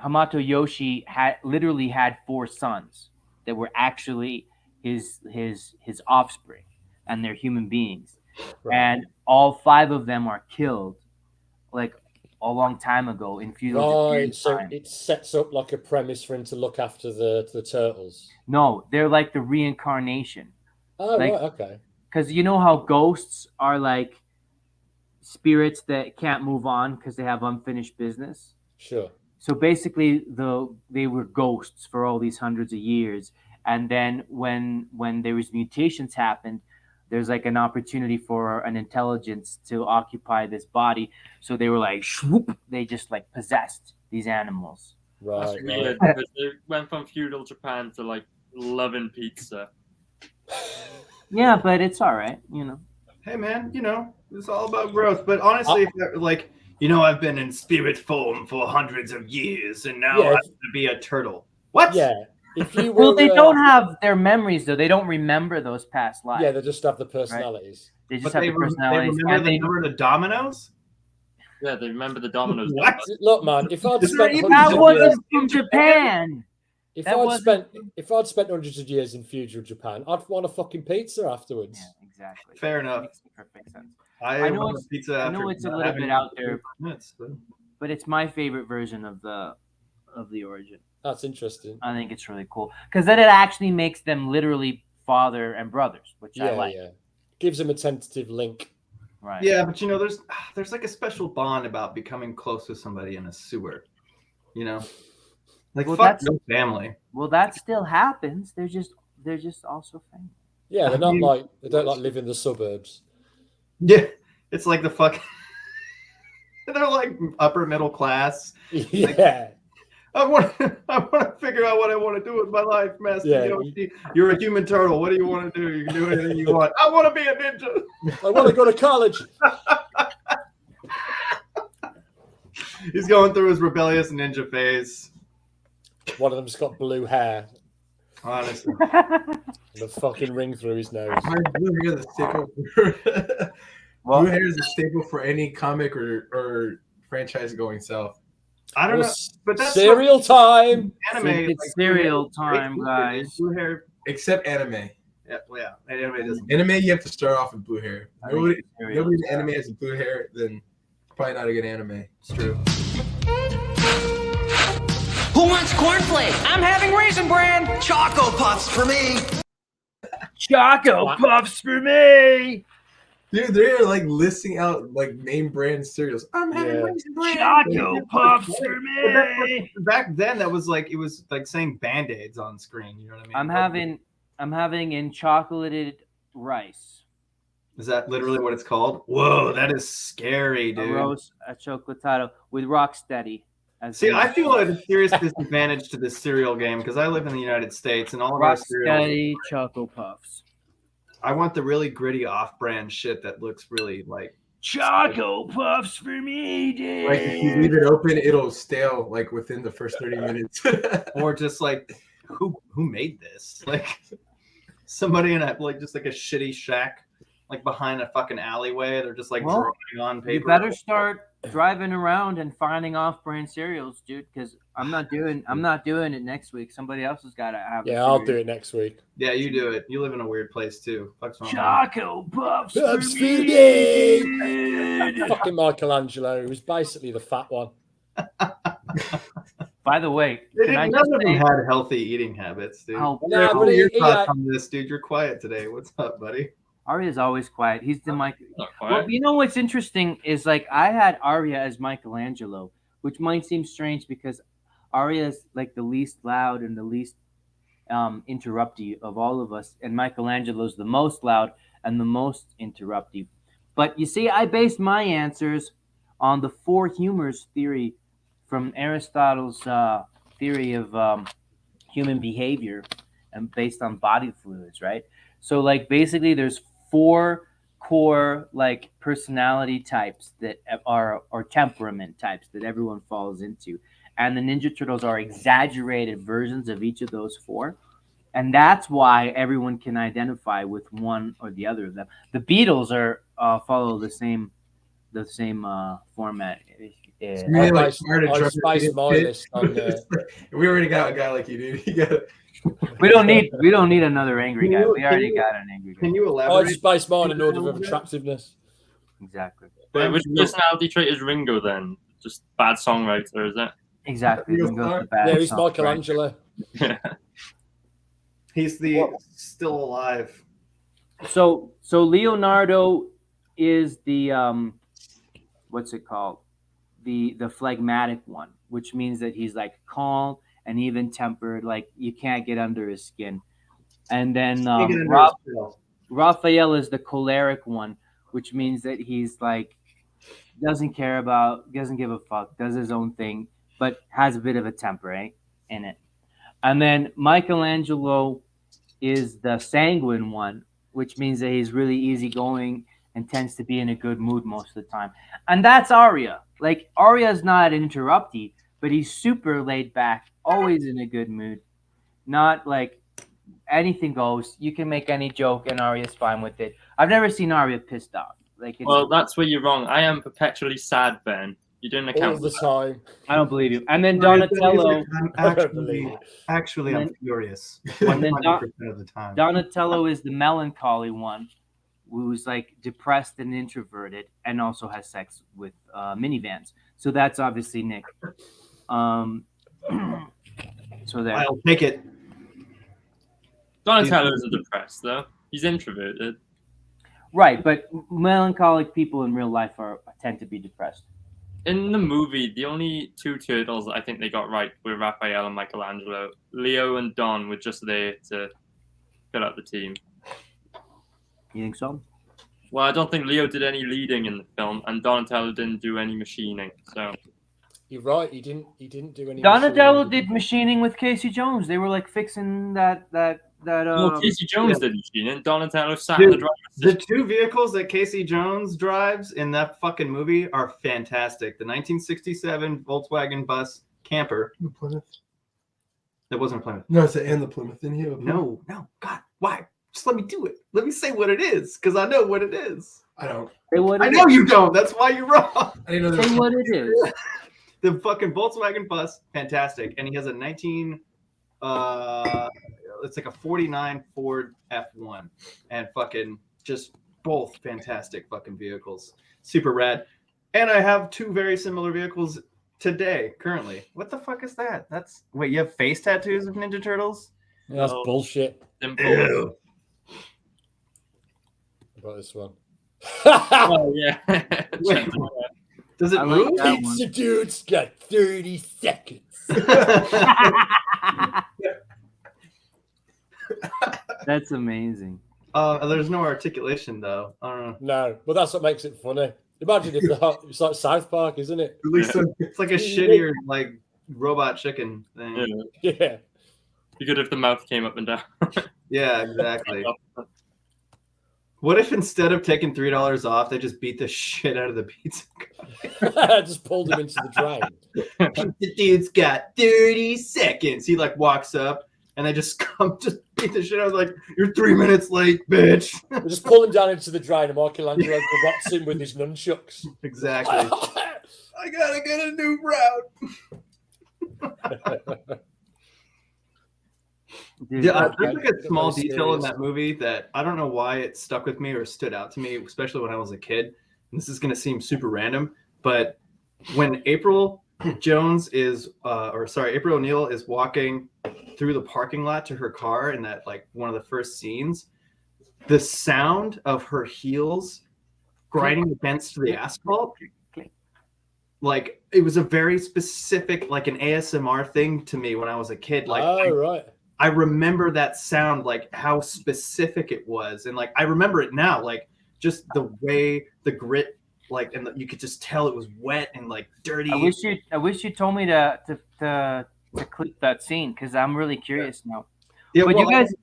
Hamato Yoshi literally had 4 sons that were actually his offspring, and they're human beings. Right. And all 5 of them are killed like a long time ago in feudal Japan. So it sets up like a premise for him to look after the turtles. No, they're like the reincarnation. Oh, like, right, okay. Because you know how ghosts are like spirits that can't move on because they have unfinished business? Sure. So basically, they were ghosts for all these hundreds of years, and then when there was mutations happened, there's like an opportunity for an intelligence to occupy this body. So they were like, swoop, they just like possessed these animals. Right. That's weird, because they went from feudal Japan to like loving pizza. Yeah, but it's all right, you know. Hey man, you know, it's all about growth. But honestly, like. You know, I've been in spirit form for hundreds of years, and now I'm going to be a turtle. What? Yeah. If you well, they don't have their memories, though. They don't remember those past lives. Yeah, they just have the personalities. Right? They just have the personalities. They remember the dominoes? Yeah, they remember the dominoes. What? Look, man, if I'd spent that wasn't from Japan. If I'd spent hundreds of years in feudal Japan, I'd want a fucking pizza afterwards. Yeah, exactly. Fair enough. Makes perfect sense. I know it's a little bit out there, minutes, but it's my favorite version of the of the origin. That's interesting. I think it's really cool because then it actually makes them literally father and brothers, which I like. Yeah. Gives them a tentative link. Right. Yeah, but there's like a special bond about becoming close with somebody in a sewer. You know, like fuck your family. Well, that still happens. They're just also family. Yeah, they don't like live in the suburbs. Yeah, it's like the fuck. They're like upper middle class. Yeah. Like, I want to figure out what I want to do with my life, Master Yoshi. You're a human turtle. What do you want to do? You can do anything you want. I want to be a ninja. I want to go to college. He's going through his rebellious ninja phase. One of them's got blue hair. Honestly. The fucking ring through his nose. Blue hair is a staple. Blue hair is a staple for any comic or franchise going south. I don't know, but that's cereal time. Anime, it's cereal time, guys. Blue hair, except anime. Yeah, anime doesn't. Anime, you have to start off with blue hair. Nobody in anime has blue hair, then probably not a good anime. It's true. Who wants cornflakes? I'm having Raisin Bran. Choco Puffs for me. Choco Puffs for me. Dude, they're like listing out like name brand cereals. I'm having Raisin Bran. Choco Puffs for me. Back then, that was like, it was like saying Band-Aids on screen. You know what I mean? I'm having enchocolated rice. Is that literally what it's called? Whoa, that is scary, dude. A chocolatado with Rocksteady. See, I feel at a serious disadvantage to this cereal game because I live in the United States and all of our cereals. Rocksteady Choco Puffs. I want the really gritty off-brand shit that looks really like Choco Puffs for me, dude. Like if you leave it open, it'll stale like within the first 30 minutes. Or just like who made this? Like somebody in just like a shitty shack, like behind a fucking alleyway. They're just like drawing on paper. You better start driving around and finding off-brand cereals, dude. Because I'm not doing it next week. Somebody else has got to have. Yeah, I'll do it next week. Yeah, you do it. You live in a weird place too. Choco Puffs for me. Fucking Michelangelo, who's basically the fat one. By the way, none of them had healthy eating habits, dude. What are your thoughts on this, dude? You're quiet today. What's up, buddy? Arya's always quiet. He's the Mike. Well, you know what's interesting is like I had Arya as Michelangelo, which might seem strange because Arya is like the least loud and the least interrupty of all of us, and Michelangelo's the most loud and the most interrupty. But you see, I based my answers on the four humors theory from Aristotle's theory of human behavior, and based on body fluids, right? So like basically there's four core like personality types that are or temperament types that everyone falls into, and the Ninja Turtles are exaggerated versions of each of those four, and that's why everyone can identify with one or the other of them. The Beatles are follow the same format. I spiced my list on we already got a guy like you, dude. You got We don't need another angry guy. We already got an angry guy. Can you elaborate? I spice mine in order of attractiveness. Exactly. Which personality trait is Ringo then? Just bad songwriter, is it? Exactly. Yeah, he's Michelangelo. He's still alive. So Leonardo is the what's it called? The phlegmatic one, which means that he's like calm and even tempered, like you can't get under his skin. And then Raphael is the choleric one, which means that he's like doesn't give a fuck, does his own thing, but has a bit of a temper in it. And then Michelangelo is the sanguine one, which means that he's really easygoing and tends to be in a good mood most of the time. And that's Arya. Like Arya's not an interrupty, but he's super laid back, always in a good mood. Not like anything goes. You can make any joke and Arya's fine with it. I've never seen Arya pissed off. Well, that's where you're wrong. I am perpetually sad, Ben. You didn't account all the time. I don't believe you. And then Donatello. Actually, I'm furious. 100% of the time. Donatello is the melancholy one, who's like depressed and introverted, and also has sex with minivans. So that's obviously Nick. So there. I'll take it. Donatello isn't depressed though. He's introverted. Right, but melancholic people in real life tend to be depressed. In the movie, the only two turtles I think they got right were Raphael and Michelangelo. Leo and Don were just there to fill out the team. You think so? Well, I don't think Leo did any leading in the film, and Donatello didn't do any machining. So You're right. He didn't do any. Donatello did machining with Casey Jones. They were like fixing that. no, Casey Jones did machining. Donatello sat in the driver's The seat. two vehicles that Casey Jones drives in that fucking movie are fantastic. The 1967 Volkswagen bus camper. The Plymouth. That wasn't a Plymouth. No, it's and the Plymouth in here. No, God, why? Just let me do it. Let me say what it is, because I know what it is. I don't. I know you don't. That's why you're wrong. I didn't know there Say was what it is. The fucking Volkswagen bus, fantastic, and he has a it's like a 49 Ford F1, and fucking just both fantastic fucking vehicles, super rad. And I have two very similar vehicles today, currently. What the fuck is that? Wait, you have face tattoos of Ninja Turtles? That's bullshit. Ew. About this one. Oh yeah. Wait, does it I move? like that one. Pizza dude's got 30 seconds. That's amazing. There's no articulation though. I don't know. No, but that's what makes it funny. Imagine if it's like South Park, isn't it? at least It's like a shittier like robot chicken thing. Yeah. Yeah. Be good if the mouth came up and down. Yeah, exactly. What if instead of taking $3 off, they just beat the shit out of the pizza guy? Just pulled him into the drain. The dude's got 30 seconds. He like walks up and they just beat the shit out of like, you're 3 minutes late, bitch. They just pull him down into the drain and Michelangelo rots him with his nunchucks. Exactly. I gotta get a new route. Dude, Yeah, Okay. there's like a small Very detail in serious. that movie that I don't know why it stuck with me or stood out to me, especially when I was a kid. And this is going to seem super random, but when April O'Neil is walking through the parking lot to her car in that like one of the first scenes, the sound of her heels grinding against the asphalt, like it was a very specific, like an ASMR thing to me when I was a kid. Like, Right. I remember that sound, like how specific it was, and like I remember it now, like just the way the grit, like, and you could just tell it was wet and like dirty. I wish you told me to clip that scene because I'm really curious now. Yeah, But well, you guys,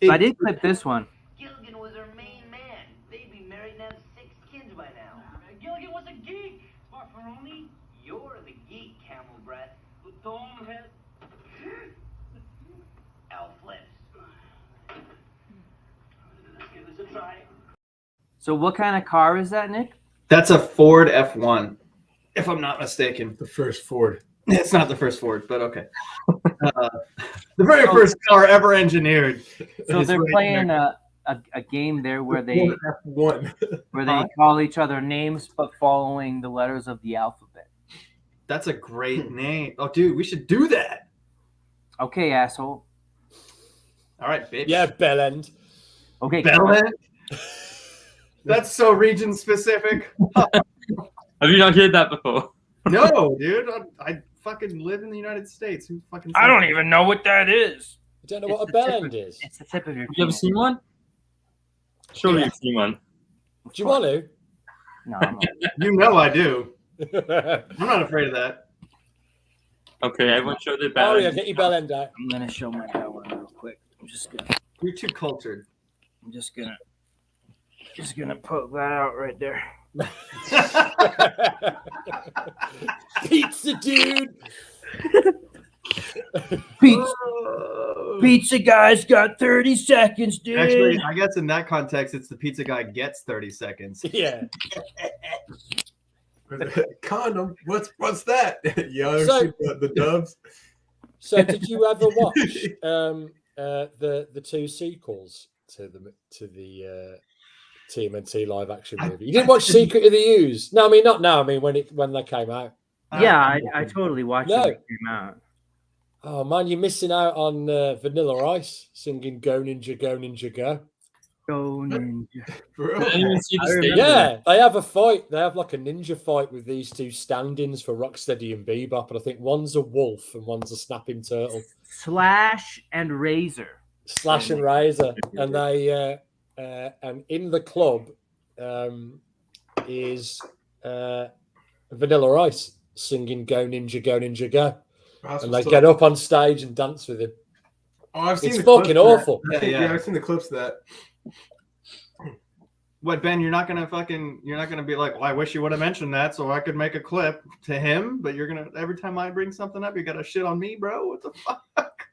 I did clip this one. Gilligan was her main man. They'd be married and have 6 kids by now. Gilligan was a geek. Farfaroni, you're the geek, Camel Breath. Dome head. Elfless. Let's give this a try. So what kind of car is that, Nick? That's a Ford F1, if I'm not mistaken. The first Ford. It's not the first Ford, but okay. The very first car ever engineered. So is they're right playing there. a game there where they F1. call each other names but following the letters of the alphabet. That's a great name. Oh, dude, we should do that. Okay, asshole. All right, bitch. Yeah, Bellend. Okay, Bellend? That's so region specific. Have you not heard that before? No, dude. I fucking live in the United States. Who fucking? I don't even know what that is. You don't know what a bellend is? It's the tip of your. Have you ever seen one? Surely you've seen one. Do you want to? No, I'm not. You know I do. I'm not afraid of that. Okay, everyone show their Oh, bell. yeah, get your bellend out. I'm gonna show my bell one real quick. I'm just You're too cultured. gonna poke that out right there. Pizza dude. Pizza guy's got 30 seconds, dude. Actually, I guess in that context, it's the pizza guy gets 30 seconds. Yeah. Condom. What's that? You So- see the dubs? So, did you ever watch the 2 sequels to the TMNT live action movie? You didn't watch Secret of the Ooze? No, I mean not now. I mean when they came out. Yeah, I totally watched No. it when it came out. Oh man, you're missing out on Vanilla Ice singing "Go Ninja, Go Ninja, Go." Go Ninja. Anyone see the stage? Yeah, they have a fight. They have like a ninja fight with these two stand-ins for Rocksteady and Bebop, and I think one's a wolf and one's a snapping turtle. Slash and Razor. Slash and Razor, and they and in the club is Vanilla Ice singing "Go Ninja, Go Ninja, Go," and they get up on stage and dance with him. Oh, I've seen it's the fucking clips of awful. that. Yeah, I've seen the clips of that. What, Ben? You're not gonna be like, well, I wish you would have mentioned that so I could make a clip to him. But you're gonna every time I bring something up, you gotta shit on me, bro. What the fuck?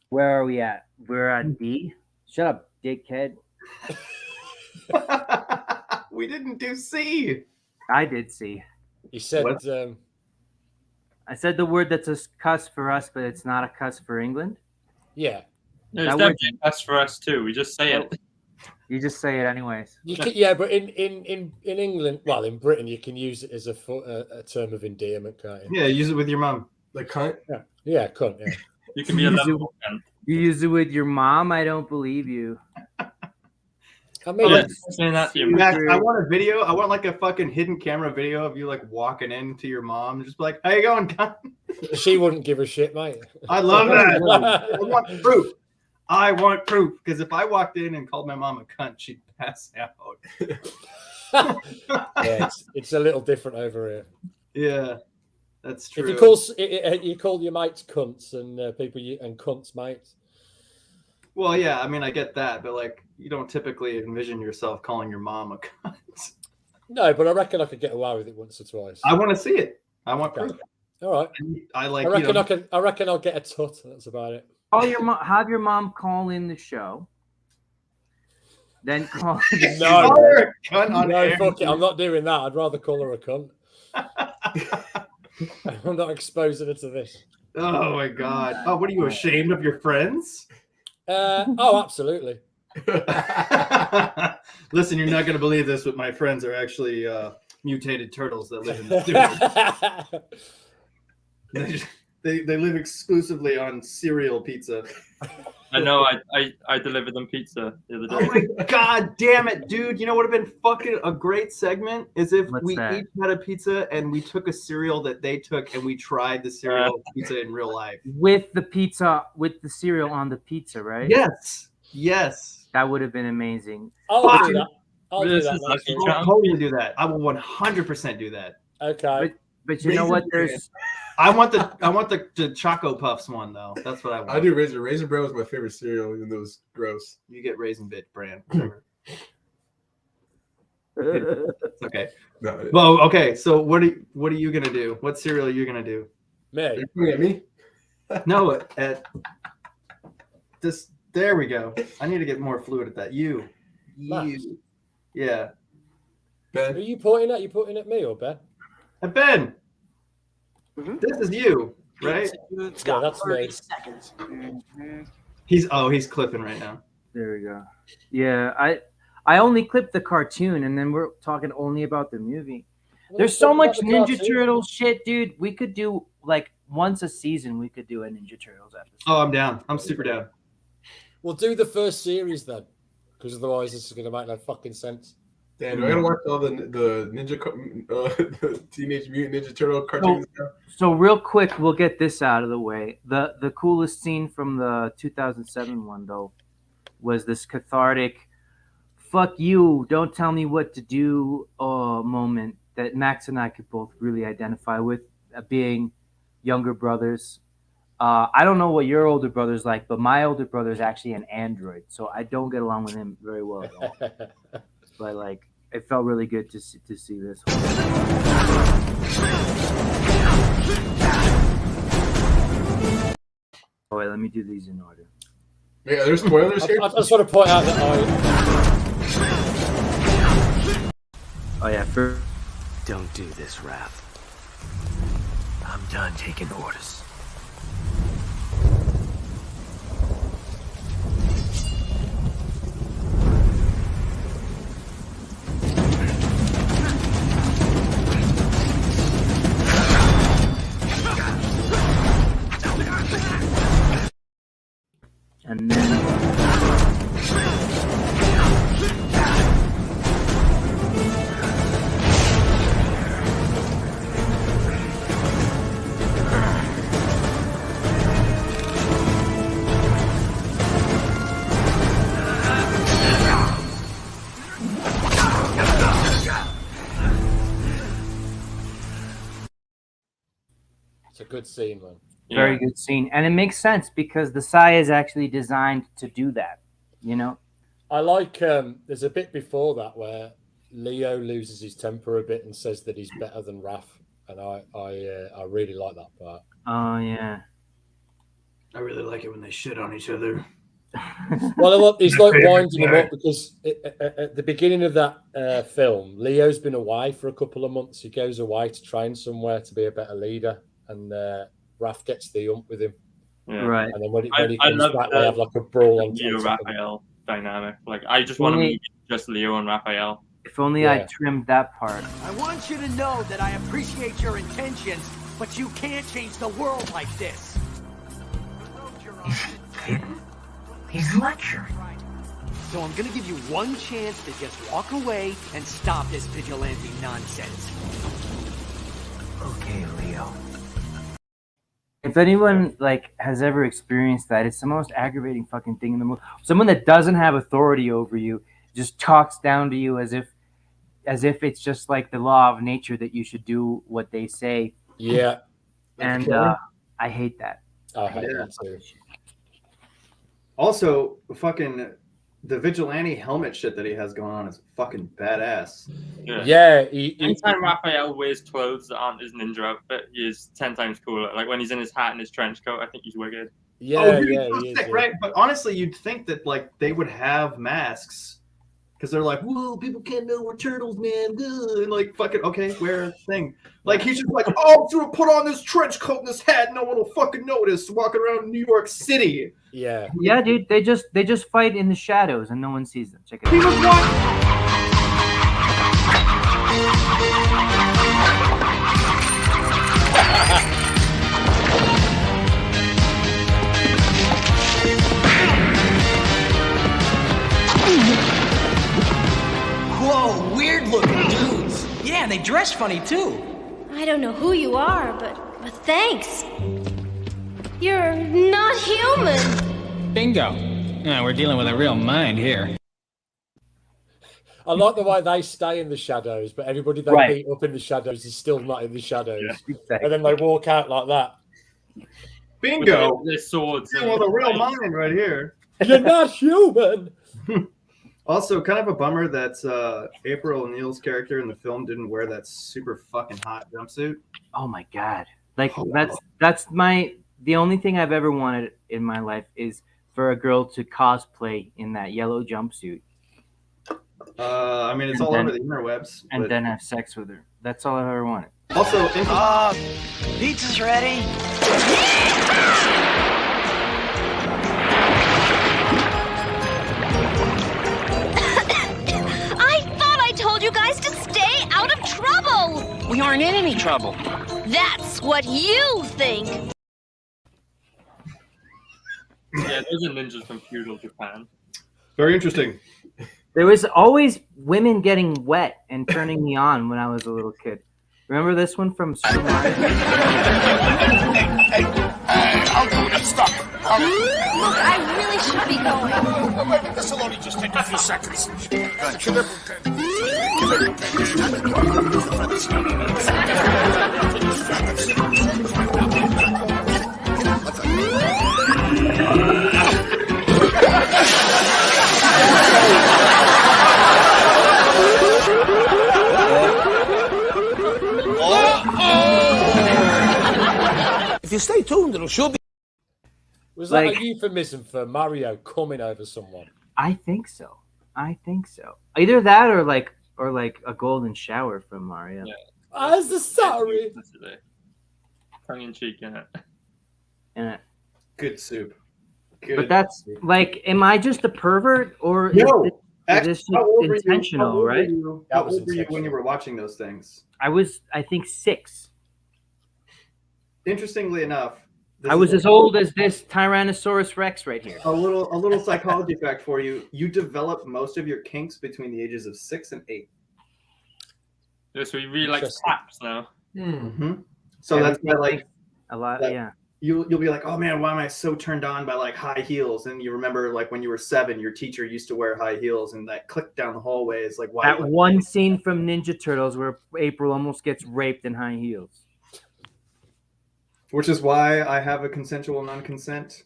Where are we at? We're at D. Shut up, dickhead. We didn't do C. I did C. You said. I said the word that's a cuss for us, but it's not a cuss for England. Yeah. No, it's definitely a cuss for us too. We just say it. You just say it anyways. You can, yeah, but in England, well, in Britain, you can use it as a term of endearment, can't you? Yeah, use it with your mom. Like cunt? Yeah, cunt, yeah. You can be a level cunt. You use it with your mom? I don't believe you. I mean, saying that to your Max, I want a video. I want like a fucking hidden camera video of you like walking into your mom and just be like, how you going, cunt? She wouldn't give a shit, mate. I love that. I want proof. I want proof. Because if I walked in and called my mom a cunt, she'd pass out. Yeah, it's a little different over here. Yeah, that's true. If you call your mates cunts and and cunts mates. Well, yeah, I mean, I get that, but like, you don't typically envision yourself calling your mom a cunt. No, but I reckon I could get away with it once or twice. I want to see it. I want proof. All right. I like. I reckon I'll get a tut. That's about it. Call your mom. Have your mom call in the show. Then call. No, fuck it. I'm not doing that. I'd rather call her a cunt. I'm not exposing her to this. Oh my god. Oh, what are you, ashamed of your friends? Oh, absolutely. Listen, you're not going to believe this, but my friends are actually mutated turtles that live in the studio. They live exclusively on cereal pizza. I know. I delivered them pizza the other day. Oh my god damn it, dude! You know what would have been fucking a great segment is if we each had a pizza and we took a cereal that they took and we tried the cereal pizza in real life with the cereal on the pizza, right? Yes. That would have been amazing. I'll do that. I'll totally do that. I will 100% do that. Okay. But you know what? I want the Choco Puffs one though. That's what I want. I do Raisin. Raisin Bran was my favorite cereal, even though it was gross. You get Raisin Bit brand. It's okay. No, well, okay. So what are you gonna do? What cereal are you gonna do? Me? Are you looking at me? No, at this. There we go. I need to get more fluid at that. You. Yeah. Ben, are you pointing at? You pointing at me or Ben? At Ben. Mm-hmm. This is you, right? Yeah, that's me. Seconds. He's clipping right now. There we go. Yeah, I only clipped the cartoon, and then we're talking only about the movie. There's so much Ninja Turtles shit, dude. We could do like once a season. We could do a Ninja Turtles episode. Oh, I'm down. I'm super down. We'll do the first series then, because otherwise this is going to make no fucking sense. Dan, do I gotta watch all the Ninja the Teenage Mutant Ninja Turtle cartoons? So real quick, we'll get this out of the way. The coolest scene from the 2007 one though was this cathartic "fuck you, don't tell me what to do" moment that Max and I could both really identify with, being younger brothers. I don't know what your older brother's like, but my older brother is actually an android, so I don't get along with him very well at all. But like, it felt really good to see this. Oh wait, let me do these in order. Yeah, there's spoilers here. I just want to point out that Oh yeah, Don't do this, Raph. I'm done taking orders. It's a good scene, man. Very good scene, and it makes sense because the Psy is actually designed to do that. You know, I like. There's a bit before that where Leo loses his temper a bit and says that he's better than Raph, and I really like that part. Oh yeah. I really like it when they shit on each other. Well, he's like winding him up because at the beginning of that film, Leo's been away for a couple of months. He goes away to train somewhere to be a better leader, and Raph gets the ump with him. Yeah. Right. And then when he comes back, they have like a brawl on Leo top of Raphael dynamic. Like, I just want to meet just Leo and Raphael. If only I trimmed that part. I want you to know that I appreciate your intentions, but you can't change the world like this. Is he kidding? He's lecturing. So I'm gonna give you one chance to just walk away and stop this vigilante nonsense. Okay, Leo. If anyone has ever experienced that, it's the most aggravating fucking thing in the world. Someone that doesn't have authority over you just talks down to you as if it's just like the law of nature that you should do what they say. Yeah. And I hate that. I hate that too. Also, fucking the vigilante helmet shit that he has going on is fucking badass. Yeah. Anytime Raphael wears clothes that aren't his ninja outfit, he is 10 times cooler. Like when he's in his hat and his trench coat, I think he's wicked. Yeah, he's sick, right? But honestly, you'd think that they would have masks because they're like, whoa, people can't know we're turtles, man. And like, fucking, okay, wear a thing. Like, he's just like, oh, I'm gonna put on this trench coat and this hat, no one will fucking notice walking around New York City. Yeah. Yeah, dude, they just fight in the shadows and no one sees them. Check it out. Whoa, weird looking dudes. Yeah, and they dress funny too. I don't know who you are, but thanks. You're not human. Bingo. We're dealing with a real mind here. I like the way they stay in the shadows, but everybody they beat up in the shadows is still not in the shadows. Yeah. And then they walk out like that. Bingo! With their swords. Well, the real mind right here. You're not human. Also, kind of a bummer that April O'Neil's character in the film didn't wear that super fucking hot jumpsuit. Oh my god! That's the only thing I've ever wanted in my life is for a girl to cosplay in that yellow jumpsuit. I mean, it's all over the interwebs. And then have sex with her. That's all I've ever wanted. Also, pizza's ready. You guys to stay out of trouble. We aren't in any trouble. That's what you think. Yeah, those are ninjas from feudal Japan. Very interesting. There was always women getting wet and turning me on when I was a little kid. Remember this one from Super Mario? I'll do it. Stop. Look, I really should be going. Wait, this will only just take a few seconds. If you stay tuned, it'll sure be. Was that a euphemism for Mario coming over someone? I think so. Either that or like a golden shower from Mario. Yeah. I'm so sorry. Tongue in cheek, Yeah. Good soup. Good. But that's like, am I just a pervert or No, is this how old were you- intentional, how old were right? you- How old were you when you were watching those things? I was, I think, 6. Interestingly enough, I was as old as this Tyrannosaurus Rex right here. A little psychology fact for you: you develop most of your kinks between the ages of 6 and 8. Yeah, so we really like slaps now. Mm-hmm. So that's why, like, a lot. Yeah. You'll be like, oh man, why am I so turned on by like high heels? And you remember like when you were 7, your teacher used to wear high heels, and that click down the hallway is like, why? That one scene from Ninja Turtles where April almost gets raped in high heels. Which is why I have a consensual non-consent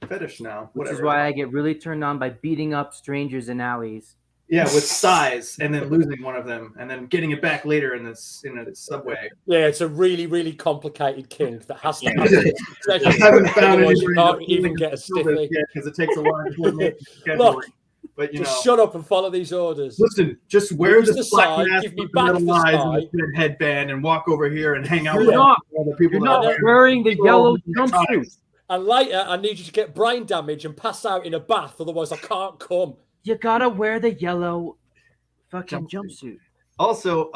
fetish now. Which is Whatever. why I get really turned on by beating up strangers in alleys. Yeah, with size, and then losing one of them, and then getting it back later in this subway. Yeah, it's a really, really really kink that has to Yeah. happen. I haven't found Otherwise, you anybody can't that even get a stiffy. yet because it takes a while to make scheduling. Look, but you just know, shut up and follow these orders. listen, just wear Use the the black side, mask give me with back little the eyes side. and the headband, and walk over here and hang out You're with not- other people. You're that not are wearing the yellow jumpsuit. jumpsuit. And later, I need you to get brain damage and pass out in a bath, otherwise I can't come. You gotta wear the yellow fucking jumpsuit. Also,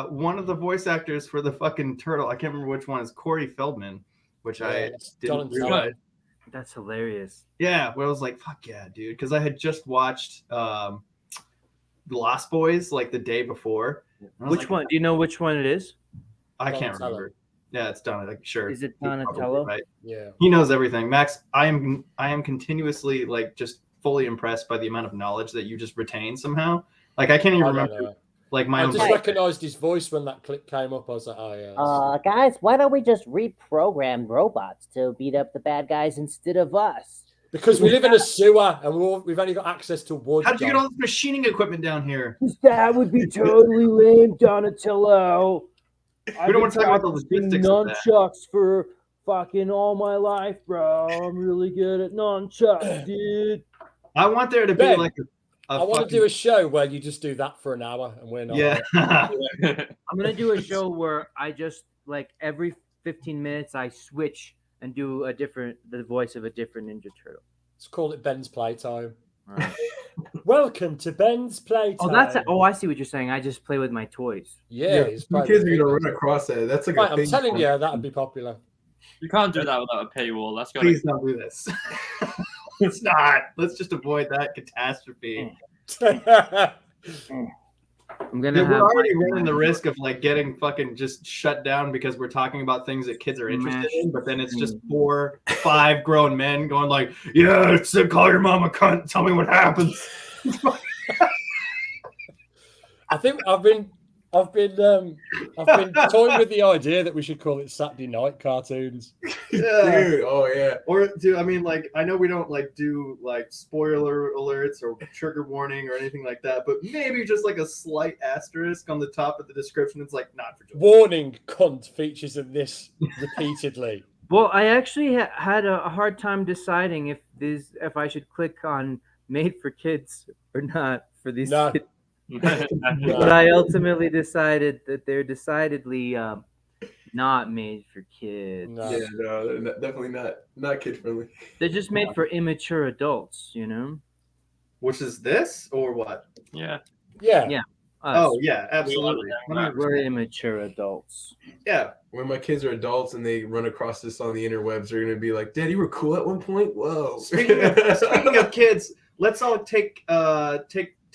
one of the voice actors for the fucking turtle, I can't remember which one, is Corey Feldman, which I it's didn't Donatello. realize. That's hilarious. Yeah, where I was like, fuck yeah, dude. Because I had just watched Lost Boys like the day before. And I was Which like, one? Do you know which one it is? I can't Donatello. remember. Yeah, it's Donatello. Sure. Is it He's probably Donatello? right. Yeah. He knows everything. Max, I am continuously like just fully impressed by the amount of knowledge that you just retain somehow. Like I can't even I don't remember know. like my I own just recognized his voice when that clip came up. I was like, oh yeah. Guys, why don't we just reprogram robots to beat up the bad guys instead of us? Because we live in a sewer and we've only got access to wood. How'd you get John. all this machining equipment down here? That would be totally lame, Donatello. We don't want to talk about the logistics of that. nunchucks for fucking all my life, bro. I'm really good at nunchucks, dude. I want there to be Ben, like I want to do a show where you just do that for an hour and we're not. Yeah. I'm gonna do a show where I just like every 15 minutes I switch and do the voice of a different Ninja Turtle. Let's call it Ben's Playtime. Welcome to Ben's Playtime. I see what you're saying. I just play with my toys. Yeah, kids are gonna run across that. That's like Right, a I'm thing. telling you, that'd be popular. You can't do that without a paywall. That's got Please don't do this. It's not. Let's just avoid that catastrophe. I'm gonna. We're already running the risk of like getting fucking just shut down because we're talking about things that kids are interested in, but then it's just 4, 5 grown men going like, "Yeah, it's call your mom a cunt. Tell me what happens." I think I've been toying with the idea that we should call it Saturday night cartoons. Yeah. Dude, oh yeah. Or do I mean like I know we don't like do like spoiler alerts or trigger warning or anything like that, but maybe just like a slight asterisk on the top of the description. It's like not for children. Warning: cunt features in this repeatedly. Well, I actually had a hard time deciding if I should click on made for kids or not for these No. kids. But I ultimately decided that they're decidedly not made for kids. No. Yeah, no, definitely not kid friendly. They're just made for immature adults, you know? Which is this or what? Yeah. Yeah. Yeah. Oh yeah, absolutely. We're immature adults. Yeah. When my kids are adults and they run across this on the interwebs, they're gonna be like, "Dad, you were cool at one point." Whoa. Speaking of kids, let's all take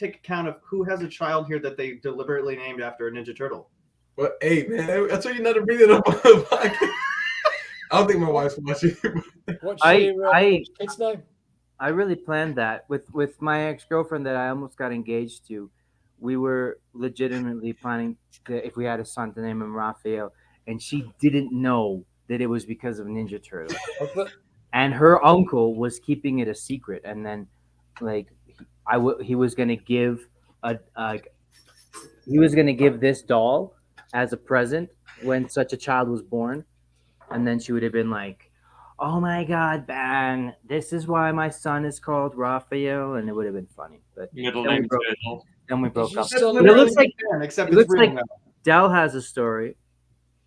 account of who has a child here that they deliberately named after a Ninja Turtle. Well, hey man, I told you not to bring it up on the podcast. I don't think my wife's watching. What's I your kid's name? I really planned that with my ex-girlfriend that I almost got engaged to. We were legitimately planning if we had a son to name him Raphael, and she didn't know that it was because of Ninja Turtles. And her uncle was keeping it a secret, and then like he was gonna give this doll as a present when such a child was born, and then she would have been like, "Oh my God, Ben, this is why my son is called Raphael," and it would have been funny. But Middle then name Turtle. we broke up. still But it looks like except it it's looks real like now. Dell has a story.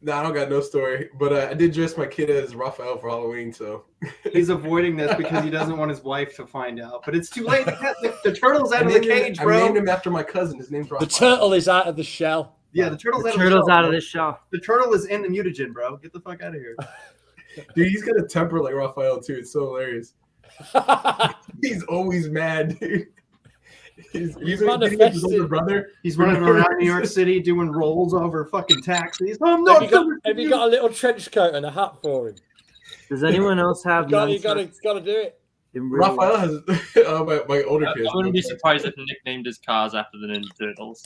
No, I don't got no story, but I did dress my kid as Raphael for Halloween, so He's avoiding this because he doesn't want his wife to find out. But it's too late. The turtle's out of the cage, I bro. named him after my cousin. His name's The Raphael. turtle is out of the shell. Yeah, the turtle's out Turtle's of out the of shell. the shell. The turtle is in the mutagen, bro. Get the fuck out of here. Dude, he's got a temper like Raphael too. It's so hilarious. He's always mad, dude. He's his older brother. He's running around New York City doing rolls over fucking taxis. I'm Have not. you got a little trench coat and a hat for him? Does anyone else have? You gotta do it. Raphael has my older kids. I wouldn't be surprised if he nicknamed his cars after the Ninja Turtles.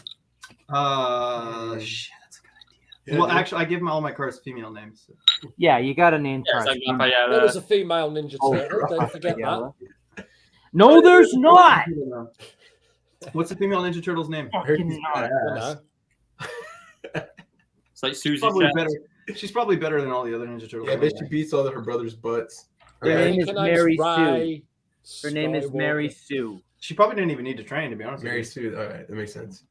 Shit, that's a good idea. Yeah, well, dude. actually, I give all my cars female names. Yeah, you got to name Yeah, it's cars. like Raphael. There was a female Ninja Oh, Turtle. Don't forget that. Rafaela. No, there's not. What's the female Ninja Turtle's name? Fucking not. No. It's like Susie Probably Chat. better. She's probably better than all the other Ninja Turtles. Yeah, I bet she beats all of her brother's butts. Her Yeah, name is Her name's Mary Sue. Ray Her name is Mary Skywalker. Sue. She probably didn't even need to train, to be honest. Mary with Sue. All right, that makes sense.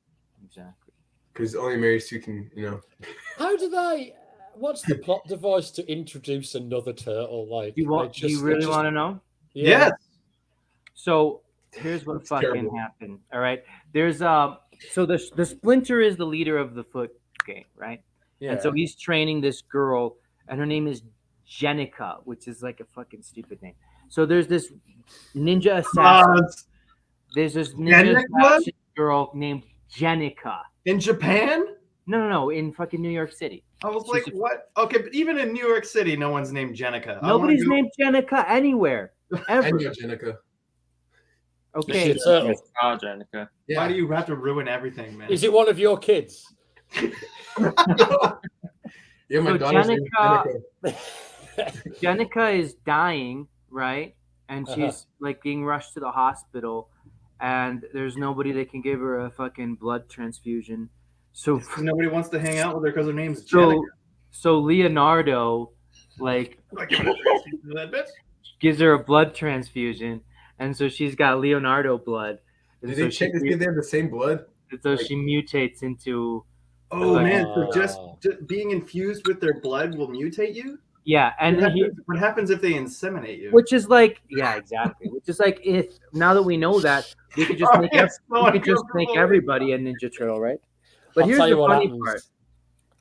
Exactly. Because only Mary Sue can, How do they? What's the plot device to introduce another turtle? Like, Do you really want to know? you. Yes. So here's what It's fucking terrible. happened. All right. There's so the Splinter is the leader of the foot gang, right? Yeah. And so he's training this girl, and her name is Jenica, which is like a fucking stupid name. So there's this ninja assassin. There's this ninja Jenica? assassin girl named Jenica. In Japan? No, in fucking New York City. I was She's like, what? Okay, but even in New York City, no one's named Jenica. I wanna Nobody's go- named Jenica anywhere. I Ever. know Jenica. Okay. It's a turtle. Ah, Jenica. Why do you have to ruin everything, man? Is it one of your kids? Yeah, my So daughter's named Jenica- Jenica. Jenica is dying, right? And she's Uh-huh. like being rushed to the hospital, and there's nobody that can give her a fucking blood transfusion. So Nobody wants to hang out with her because her name's Jenica. so Leonardo like Like, give it a transfusion to that bitch. gives her a blood transfusion, and so she's got Leonardo blood. And Did so they check to see if they have the same blood? so she mutates into Oh Like- man, so just being infused with their blood will mutate you? yeah, and What happens if they inseminate you? which is like yeah, exactly. Which is like if now that we know that we could just Oh, make yeah, so we could just make uncomfortable. everybody a Ninja Turtle, right? But I'll here's tell the you what funny happens. part.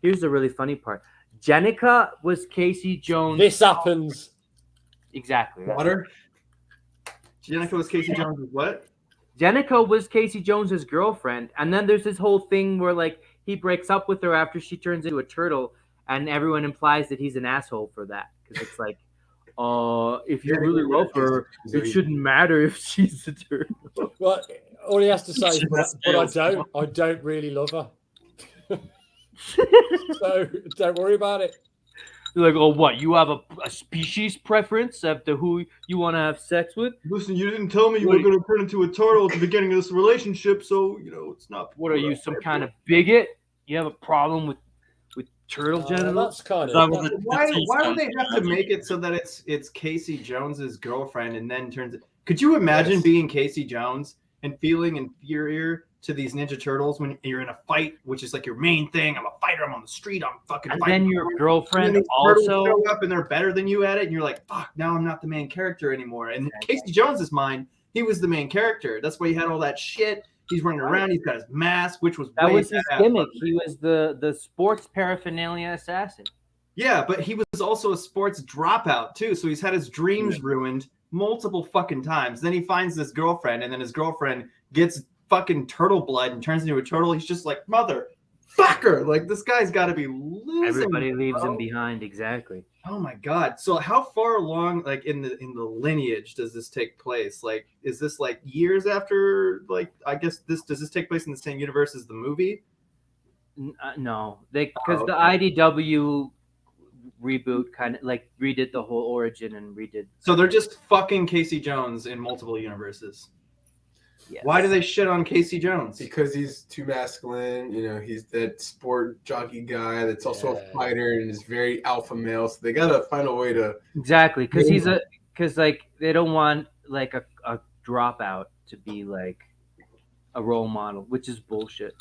Here's the really funny part. Jenica was Casey Jones. This happens. Exactly. right. Water? Jenica was Casey Jones' what? Jenica was Casey Jones's girlfriend, and then there's this whole thing where like he breaks up with her after she turns into a turtle, and everyone implies that he's an asshole for that because it's like, if you really love her, it shouldn't matter if she's a turtle. Well, all he has to say is, She but has I don't really love her. So don't worry about it. They're like, oh, what? You have a species preference as to who you want to have sex with? Listen, you didn't tell me you were going to turn into a turtle at the beginning of this relationship, so it's not. What are you, some kind of bigot? You have a problem with turtle genitals? That's kind That was of. a- Why the would they have to T-Stone make it so that it's Casey Jones's girlfriend and then turns it? Could you imagine being Casey Jones and feeling inferior to these Ninja Turtles when you're in a fight, which is like your main thing? I'm a fighter. I'm on the street. I'm fucking. And fighting. then your And then girlfriend these turtles also. show up and they're better than you at it, and you're like, "Fuck! Now I'm not the main character anymore." And in Casey Jones's mind, he was the main character. That's why he had all that shit. He's running around. He's got his mask, which was That way was his badass. gimmick. He was the sports paraphernalia assassin. Yeah, but he was also a sports dropout too. So he's had his dreams ruined multiple fucking times. Then he finds this girlfriend, and then his girlfriend gets fucking turtle blood and turns into a turtle. He's just like, motherfucker! Like, this guy's got to be losing. Everybody leaves bro. him behind. Exactly. Oh my god! So how far along, like in the lineage, does this take place? Like, is this like years after? Like, I guess does this take place in the same universe as the movie? No, because Oh, the okay. IDW reboot kind of like redid the whole origin and redid. So they're just fucking Casey Jones in multiple universes. Yes. Why do they shit on Casey Jones? Because he's too masculine. He's that sport jockey guy that's also a fighter and is very alpha male. So they gotta find a way to Exactly, because like they don't want like a dropout to be like a role model, which is bullshit.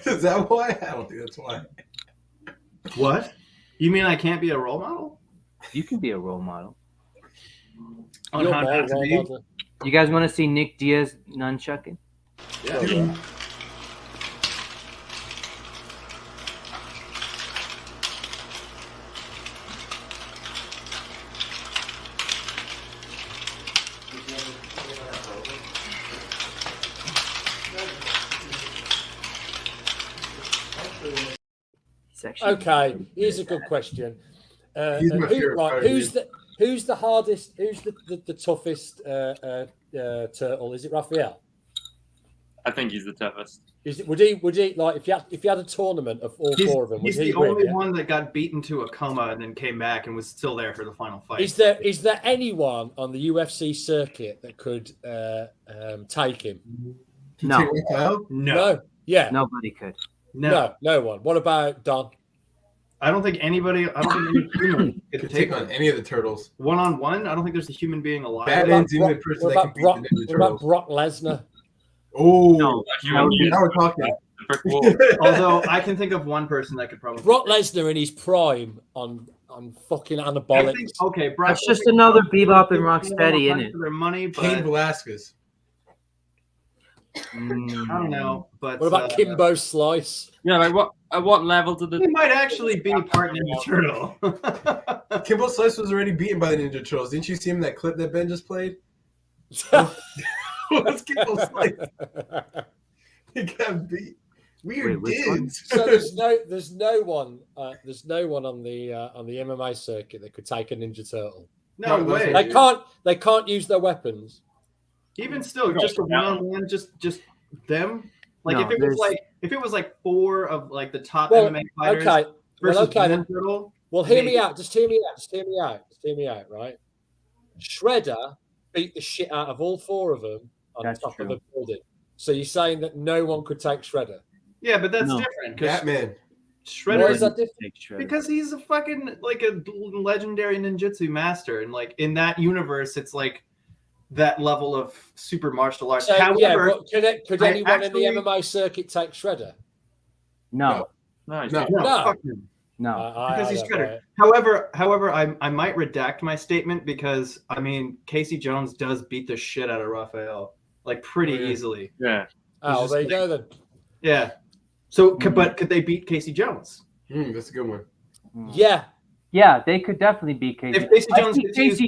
Is that why? I don't think that's why. What? You mean I can't be a role model? You can be a role model. On You're how my not to role be? model. You guys want to see Nick Diaz nunchucking? Yeah. Okay, here's a good question. He's my favorite fighter, Who's the hardest? Who's the toughest turtle? Is it Raphael? I think he's the toughest. Would he like if you had a tournament of all four of them? He's the only one that got beaten to a coma and then came back and was still there for the final fight. Is there anyone on the UFC circuit that could take him? No. Yeah. Nobody could. No one. What about Don? I don't think anybody. I don't think any human could take on any of the turtles. 1-on-1. I don't think there's a human being alive. Batman's the only person that can beat the Ninja Turtles. Brock Lesnar? Oh, no, now we're talking. Although I can think of one person that could probably. Brock Lesnar in his prime on fucking anabolics. Okay, Brock. That's just another Bebop and Rocksteady, isn't it? For their money, but Cain Velasquez. I don't know. But what about Kimbo Slice? Yeah, like what? At what level did the? He might actually be part Ninja Turtle. Kimbo Slice was already beaten by the Ninja Turtles. Didn't you see him in that clip that Ben just played? What's Kimbo Slice? He got beat. Weird dudes. So there's no one on the MMA circuit that could take a Ninja Turtle. No way. They can't use their weapons. Even still, just a one-on-one, just them. Like No, if it was like four of like the top MMA fighters versus Ninja Turtle. Well, hear me out. Just hear me out. Right? Shredder beat the shit out of all four of them on top of the building. So you're saying that no one could take Shredder? Yeah, but that's different. Batman. Shredder Why is that different? Because he's a fucking like a legendary ninjutsu master, and like in that universe, it's like that level of super martial arts. So, However, could anyone in the MMA circuit take Shredder? No. Fuck him. No. Because he's Shredder. However, I might redact my statement because I mean Casey Jones does beat the shit out of Raphael like pretty easily. Yeah. Oh, there you go then. Yeah. So, but could they beat Casey Jones? That's a good one. Yeah, they could definitely beat Casey. If Casey Jones could use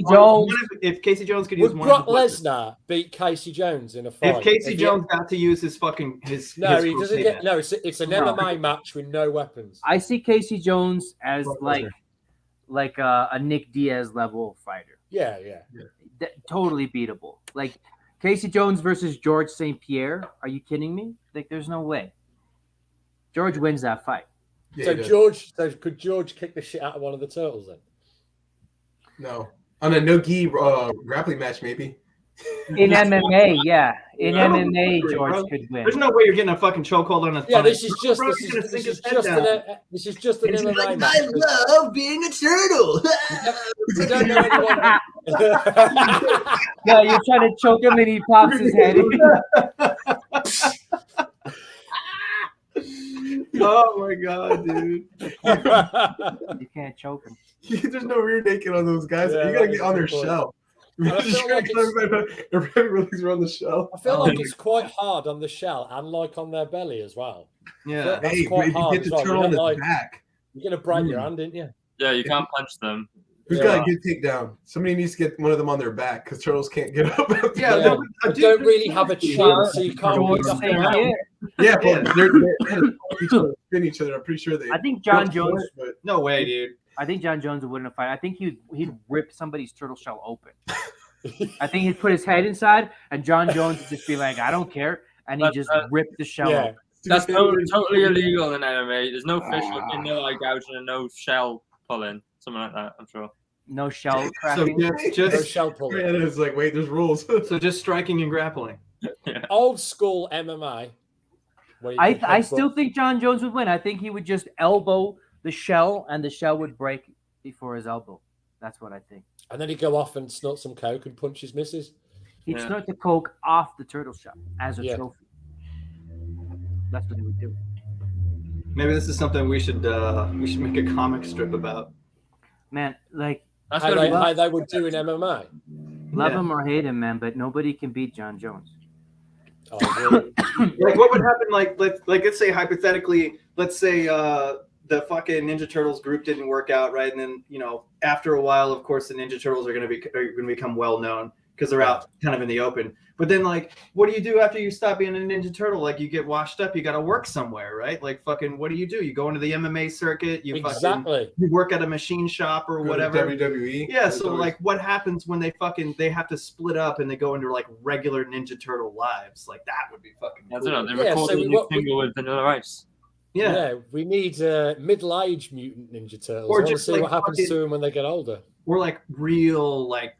if Casey Jones could use would one Brock of his Lesnar beat Casey Jones in a fight? If Casey Jones got to use his fucking his no, his he doesn't get. No, it's an MMA match with no weapons. I see Casey Jones as like a Nick Diaz level fighter. Yeah. Totally beatable. Like Casey Jones versus George St. Pierre. Are you kidding me? Like, there's no way. George wins that fight. Yeah, could George kick the shit out of one of the turtles then? No. On a no-gi grappling match, maybe. In MMA, yeah. In MMA, George could win. There's no way you're getting a fucking chokehold on a. Yeah, this is just an MMA match. I love being a turtle. You don't know anyone. Yeah, you're trying to choke him and he pops his head in. Oh my god, dude! You can't choke him. There's no rear naked on those guys. Yeah, you gotta get on their shell. Everybody release around the shell. I feel like it's quite hard on the shell and like on their belly as well. Yeah, that's quite hard. Get the turtle on his back. You're gonna break your hand, didn't you? Yeah, you can't punch them. Who's got a good takedown? Somebody needs to get one of them on their back because turtles can't get up. They don't really have a chance, so you can't beat them out. Yeah, but they're spin each other. I'm pretty sure they. I think John Jones. No way, dude. I think John Jones would win a fight. I think he'd rip somebody's turtle shell open. I think he'd put his head inside, and John Jones would just be like, "I don't care," and he just ripped the shell open. That's totally illegal in MMA. There's no fish hooking, no eye gouging, and no shell pulling. Something like that, I'm sure. No shell cracking. So just no shell pulling. And it's like, wait, there's rules. So just striking and grappling. Old school MMA. I still think John Jones would win. I think he would just elbow the shell, and the shell would break before his elbow. That's what I think. And then he'd go off and snort some coke and punch his missus. He'd snort the coke off the turtle shell as a trophy. That's what he would do. Maybe this is something we should make a comic strip about. Man, like how they would do in MMA. Love him or hate him, man, but nobody can beat John Jones. Oh, really? Like, what would happen? Let's say hypothetically, let's say the fucking Ninja Turtles group didn't work out, right? And then after a while, of course, the Ninja Turtles are going to become well known. because they're out kind of in the open. But then, like, what do you do after you stop being a Ninja Turtle? Like, you get washed up, you got to work somewhere, right? Like, fucking, what do? You go into the MMA circuit, you work at a machine shop or whatever. WWE. Yeah, so like, what happens when they have to split up and they go into like regular Ninja Turtle lives? Like, that would be fucking cool. I don't know. They recorded a new single with Vanilla Ice. Yeah, we need middle-aged mutant Ninja Turtles. Or I want to just, see like, what happens to them when they get older. Or like real life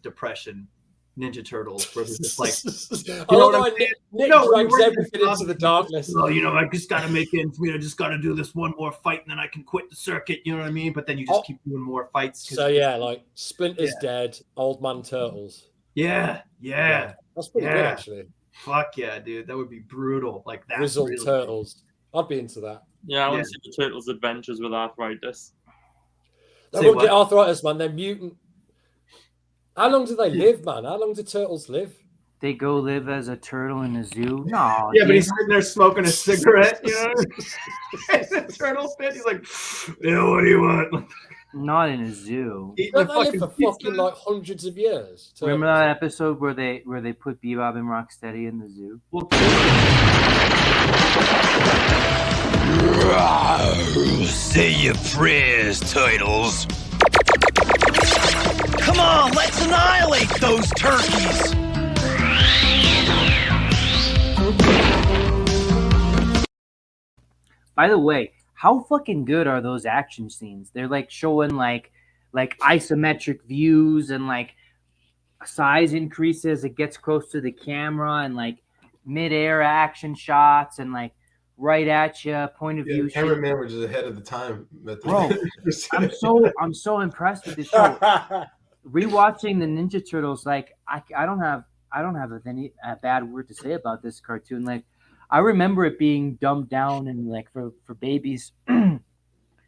depression Ninja Turtles, where they're just like, you know what I'm saying? Nick No, drags everything into the darkness. Oh, you know, I just got to make ends meet. I just got to do this one more fight, and then I can quit the circuit. You know what I mean? But then you just keep doing more fights. So yeah, like Splinter's dead, Old Man Turtles. Yeah. That's pretty good, actually. Fuck yeah, dude, that would be brutal. Like that. Grizzled Turtles. I'd be into that. Yeah, I want to see the Turtles' adventures with arthritis. They won't get arthritis, man. They're mutant. How long do they live, man? How long do turtles live? They go live as a turtle in a zoo. No. Yeah, but he's sitting there smoking a cigarette, you know? In a turtle pit. He's like, yeah, what do you want? Not in a zoo. Don't they live for fucking like hundreds of years? Remember that episode where they put Bebop and Rocksteady in the zoo? Say your prayers, Turtles. Come on, let's annihilate those turkeys! By the way, how fucking good are those action scenes? They're like showing like isometric views and like size increases as it gets close to the camera and like mid-air action shots and like right at you, point of view. Cameraman was just ahead of the time. Bro, I'm so impressed with this show. Rewatching the Ninja Turtles, like I don't have any bad word to say about this cartoon. Like I remember it being dumbed down and like for babies, but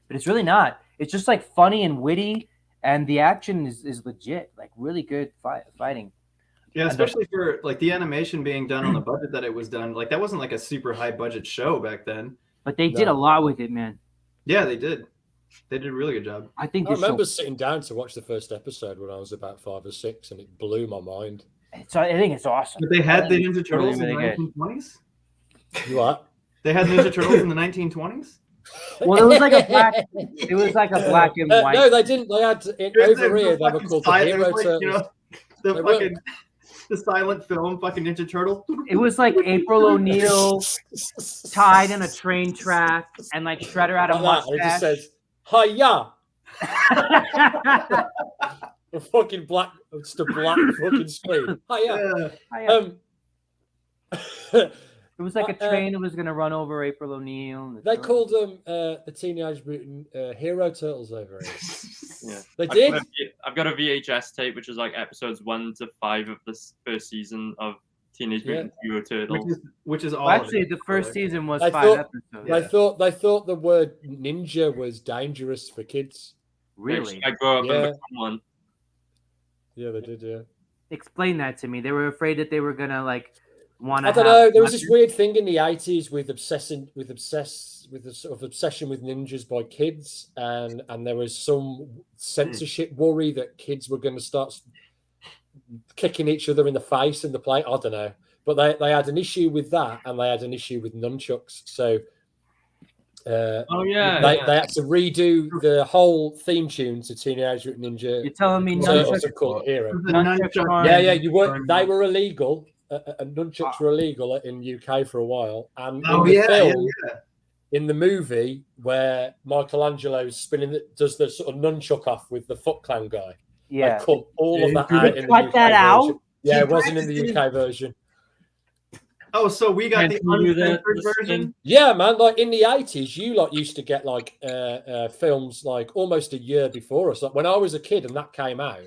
it's really not. It's just like funny and witty, and the action is legit. Like really good fighting. Yeah, especially for like the animation being done on the budget that it was done. Like that wasn't like a super high budget show back then. But they did a lot with it, man. Yeah, they did. They did a really good job. I think I remember sitting down to watch the first episode when I was about 5 or 6, and it blew my mind. So I think it's awesome. But they had the Ninja Turtles in the 1920s. What? They had Ninja Turtles in the 1920s. Well, it was like a black. It was like a black and white. No, they didn't. They had over here. They were called the Hero Turtles. You know, the silent film fucking Ninja Turtle. It was like April O'Neil tied in a train track and like Shredder had a mustache. It just says, "Hiya." A fucking black, just a black fucking screen. Hiya. It was like a train that was going to run over April O'Neil. They called them the Teenage Mutant Hero Turtles over here. Yeah, they did. I've got a VHS tape, which is like episodes 1 to 5 of this first season of Teenage Mutant Hero Turtles. Which is all. Well, actually, the first season was 5 episodes. They thought the word ninja was dangerous for kids. Really? I grew up and become one. Yeah, they did. Yeah. Explain that to me. They were afraid that they were gonna like want to. I don't know. There was this weird thing in the 80s with the sort of obsession with ninjas by kids, and there was some censorship worry that kids were going to start kicking each other in the face in the play. I don't know, but they had an issue with that, and they had an issue with nunchucks. So. They had to redo the whole theme tune to Teenage Mutant Ninja. You're telling me nunchucks are called Hero? Yeah, you weren't. They were illegal. Nunchucks were illegal in UK for a while, and in the movie where Michelangelo's does the sort of nunchuck off with the Foot Clan guy. Yeah, they cut all of that out in the UK version. Yeah, it wasn't in the UK version. Oh, so we got the uncensored version? Yeah, man. Like in the 80s, you used to get like films like almost a year before us. Like when I was a kid and that came out,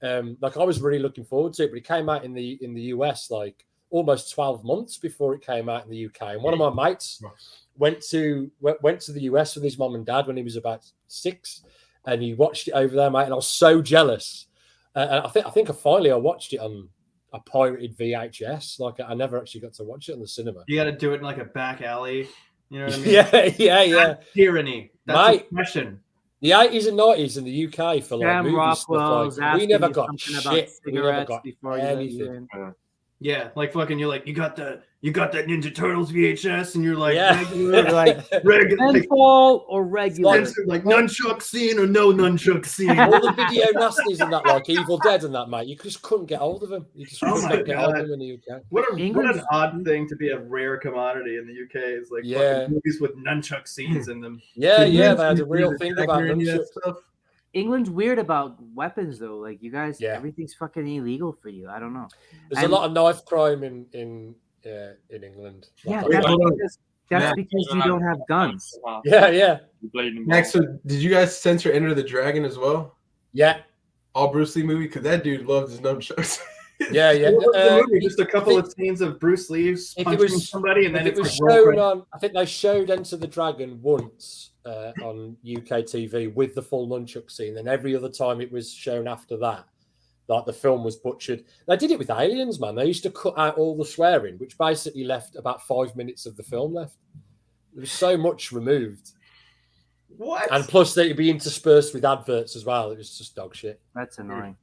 like I was really looking forward to it, but it came out in the US like almost 12 months before it came out in the UK. And one of my mates went to the US with his mom and dad when he was about 6, and he watched it over there, mate. And I was so jealous. And I think I finally watched it on a pirated VHS. Like I never actually got to watch it in the cinema. You got to do it in like a back alley. You know what I mean? Yeah. That's tyranny. That's oppression. The 80s and 90s in the UK for like Sam movie Rockwell's stuff like we asking never you got something about shit. We never cigarettes got before you let you anything. in. Yeah, like fucking, you're like, you got that Ninja Turtles VHS, and you're like, Yeah. regular, Like, regular, like, menthol or regular? like nunchuck scene or no nunchuck scene. All the video nasties and that, like Evil Dead and that, mate, you just couldn't get hold of them. You just Oh could my not get hold of God. them in the UK. What an odd thing to be a rare commodity in the UK is like Yeah. fucking movies with nunchuck scenes in them. Yeah, yeah, they had a real thing about nunchucks. England's weird about weapons though. Like you guys, everything's fucking illegal for you. I don't know. There's a lot of knife crime in England. Yeah, Like, that's because you don't have guns. Yeah, yeah. Max, so did you guys censor Enter the Dragon as well? Yeah. All Bruce Lee movie? Because that dude loved his nunchucks. Yeah, yeah. Just a couple of scenes of Bruce Lee punching somebody, and then it was it's shown on. I think they showed Enter the Dragon once on UK TV with the full nunchuck scene. Then every other time it was shown after that, like the film was butchered. They did it with Aliens, man. They used to cut out all the swearing, which basically left about 5 minutes of the film left. There was so much removed. What? And plus, they'd be interspersed with adverts as well. It was just dog shit. That's annoying.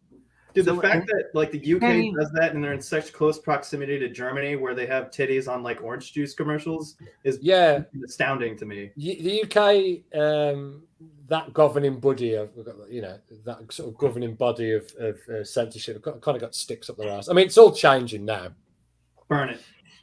Dude, the fact that like the UK does that and they're in such close proximity to Germany where they have titties on like orange juice commercials is astounding to me. The UK, that governing body of, that sort of governing body of censorship kind of got sticks up their ass. I mean, it's all changing now. Burn it.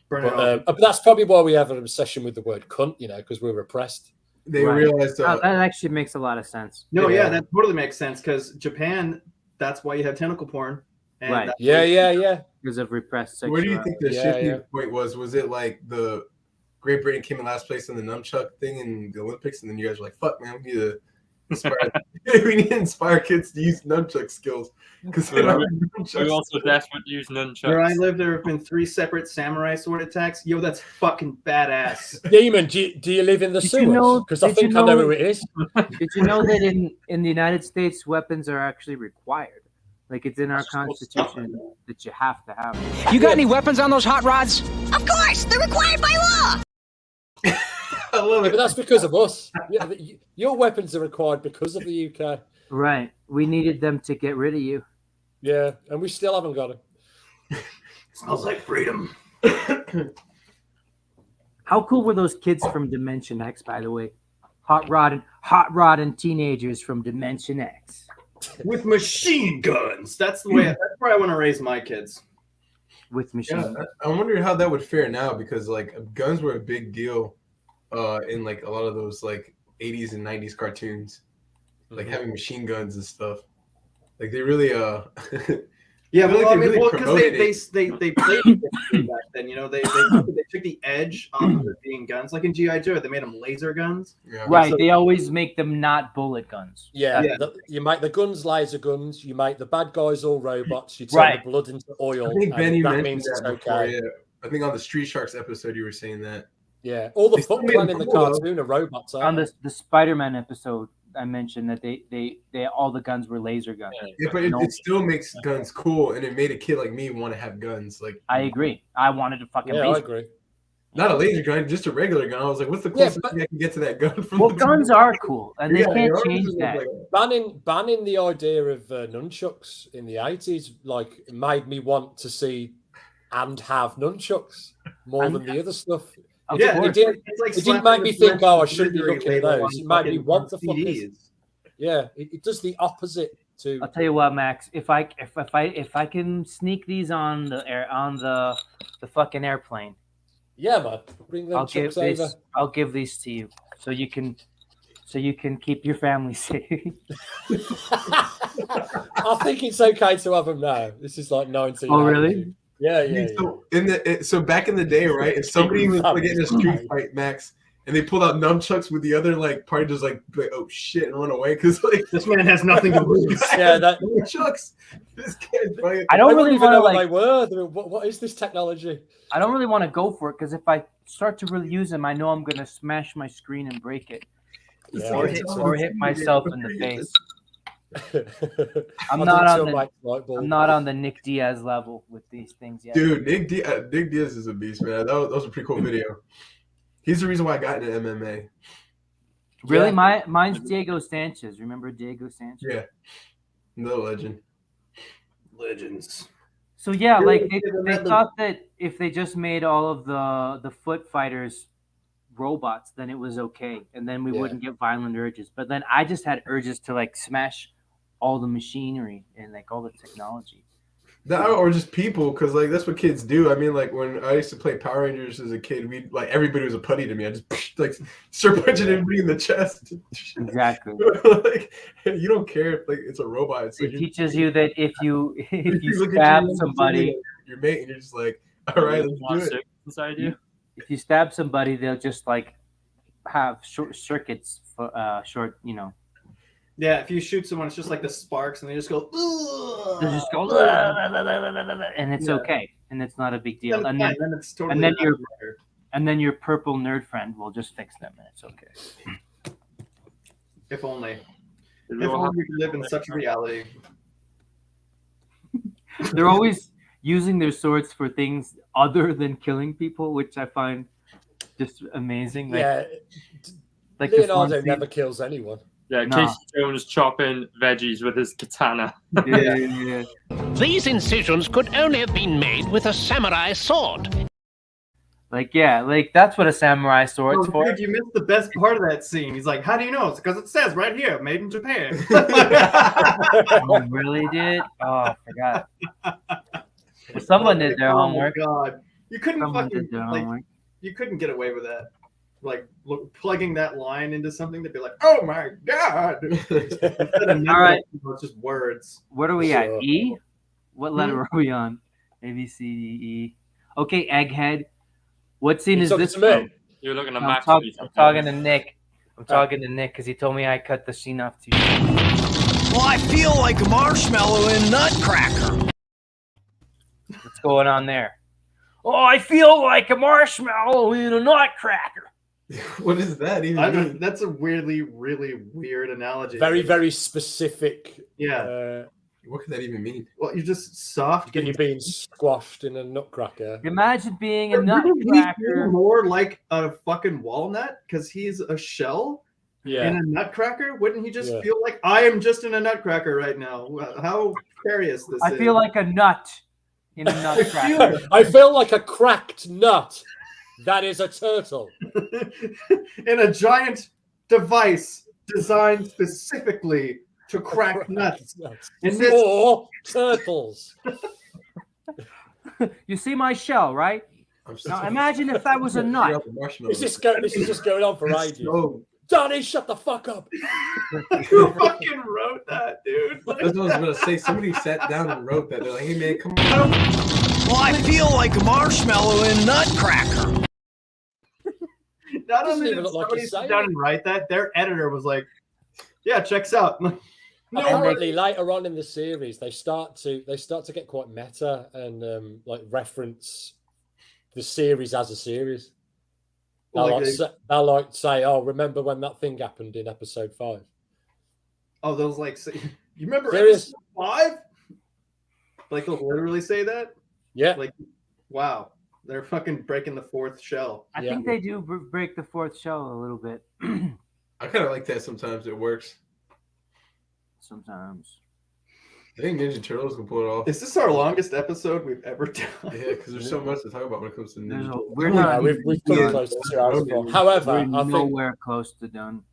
Burn it all. But that's probably why we have an obsession with the word cunt, because we're repressed. They realized that actually makes a lot of sense. No, yeah, that totally makes sense because Japan, that's why you have tentacle porn. And Right. Yeah. Because of repressed sexuality. Where do you think the shifting point was? Was it like the Great Britain came in last place in the nunchuck thing in the Olympics, and then you guys were like, "Fuck, man, we need to inspire, we need to inspire kids to use nunchuck skills." Because we're also desperate to use nunchucks. Where I live, there have been 3 separate samurai sword attacks. Yo, that's fucking badass. Demon, do you live in the sewers? Because I think I know who it is. Did you know that in the United States, weapons are actually required? Like it's in our Constitution that you have to have them. You got any weapons on those hot rods? Of course, they're required by law. I love it. But that's because of us. Yeah, your weapons are required because of the UK. Right. We needed them to get rid of you. Yeah, and we still haven't got them. Smells like freedom. How cool were those kids from Dimension X, by the way? Hot rod and teenagers from Dimension X. With machine guns. That's the way. That's where I want to raise my kids. With machine guns. I wonder how that would fare now because like guns were a big deal in like a lot of those like 80s and 90s cartoons, like having machine guns and stuff. Like they really Yeah, I feel well, like they really because promoted they played it back then. They took the edge off of it being guns, like in GI Joe. They made them laser guns. Yeah. Right. So, they always make them not bullet guns. Yeah. You make the guns laser guns. You make the bad guys all robots. You turn the blood into oil. I think Benny that mentioned means that it's before, okay. yeah. I think on the Street Sharks episode you were saying that. Yeah, all the They still Foot made Clan them in the cool, though. cartoon are robots. On the Spider-Man episode, I mentioned that they all the guns were laser guns. Yeah, but it still makes guns cool, and it made a kid like me want to have guns. Like I agree. I wanted to fucking. Yeah, I agree. Not a laser gun, just a regular gun. I was like, "What's the closest thing I can get to that gun?" From Well, the guns are cool, and they Yeah, can't are. change Just that. like- Banning the idea of nunchucks in the 80s like made me want to see and have nunchucks more than the other stuff. Of Yeah, course. it's like It didn't slapping make me the think, oh, I French shouldn't be military looking at label those. on It made me fucking want the fuckers. CDs. Yeah, it does the opposite to. I'll tell you what, Max. If I can sneak these on the fucking airplane, Yeah, man. Bring them chucks over. I'll give these to you so you can keep your family safe. I think it's okay to have them now. This is like 19. Oh, really? Yeah. So back in the day, right? If somebody was like in a street fight, Max, and they pulled out nunchucks with the other like party, just like oh shit, and run away because like this man has nothing to lose. Yeah, that nunchucks. This kid's fighting. I don't wouldn't really even want to know like. what they were. What is this technology? I don't really want to go for it because if I start to really use them, I know I'm gonna smash my screen and break it, Yeah, or hit myself in the face. I'm I'll not do on it the to a whiteboard. I'm not on the Nick Diaz level with these things yet. Dude, Nick Diaz is a beast, man. That was a pretty cool video. He's the reason why I got into MMA. Really, mine's Diego Sanchez. Remember Diego Sanchez? Yeah, no legend. Legends. So yeah, like they remember- thought that if they just made all of the foot fighters robots, then it was okay, and then we wouldn't get violent urges. But then I just had urges to like smash all the machinery and like all the technology. That or just people, because like that's what kids do. I mean, like when I used to play Power Rangers as a kid, we like everybody was a putty to me. I just like start punching everybody in the chest. Exactly. Like you don't care if like it's a robot. It's like It teaches you that if you look at stab you, somebody, your mate, and you're just like, all right, let's do it. Inside you. if you stab somebody, they'll just like have short circuits for short, you know. Yeah, if you shoot someone, it's just like the sparks, and they just go. They just go, and it's okay, and it's not a big deal. Then And it's then, fine, then it's totally and then not your matter. and then your purple nerd friend will just fix them, and it's okay. If only. If we all only we could live in such a reality. They're always using their swords for things other than killing people, which I find just amazing. Like, Yeah, like this one Leonardo scene- never kills anyone. Yeah, No. Casey Jones chopping veggies with his katana. Yeah. These incisions could only have been made with a samurai sword. Like, yeah, like that's what a samurai sword's Oh, for. dude, you missed the best part of that scene. He's like, "How do you know?" It's because it says right here, "Made in Japan." Oh, really did? Oh, I forgot. Well, someone did their homework. Oh my god, you couldn't Someone fucking did their like, homework. you couldn't get away with that. Like plugging that line into something to be like, "Oh my god!" Instead of All right. it's just words. What are we at? E? What letter Hmm? are we on? A, B, C, D, E. Okay, Egghead. What scene You is talking this to me? from? You're looking at I'm, Max. I'm talking to Nick. I'm talking to Nick because he told me I cut the scene off too short. Well, I feel like a marshmallow in Nutcracker. What's going on there? Oh, I feel like a marshmallow in a nutcracker. What is that even? I mean? don't, that's a really weird analogy. Very, very specific. Yeah. What could that even mean? Well, you're just soft. You're being squashed in a nutcracker. Imagine being a Wouldn't he nutcracker. feel more like a fucking walnut because he's a shell Yeah. in a nutcracker? Wouldn't he just Yeah. feel like I am just in a nutcracker right now? How precarious this I is. feel like a nut in a nutcracker. I feel like a cracked nut. That is a turtle. in a giant device designed specifically to crack nuts. In this, Or turtles. You see my shell, right? Now imagine if that was a nut. This is just going on for ages. So, Johnny, shut the fuck up. who fucking wrote that, dude? that's what I was gonna say. Somebody sat down and wrote that. They're like, "Hey man, come on." Well, I feel like a marshmallow in Nutcracker. Not Doesn't only even did look like somebody he's sit saying down it. and write that, their editor was like, "Yeah, checks out." Apparently, later on in the series, they start to get quite meta and like reference the series as a series. They'll like say, "Oh, remember when that thing happened in episode 5?" Oh, those like, say, you remember Serious? episode 5? Like they'll literally say that. Yeah. Like, wow, they're fucking breaking the fourth shell. I think they do break the fourth shell a little bit. I kind of like that. Sometimes it works. Sometimes. I think Ninja Turtles can pull it off. Is this our longest episode we've ever done? Yeah, because there's so much to talk about when it comes to Ninja Turtles. We're not. We've come close to 2 hours before. However, We're I think nowhere close to done.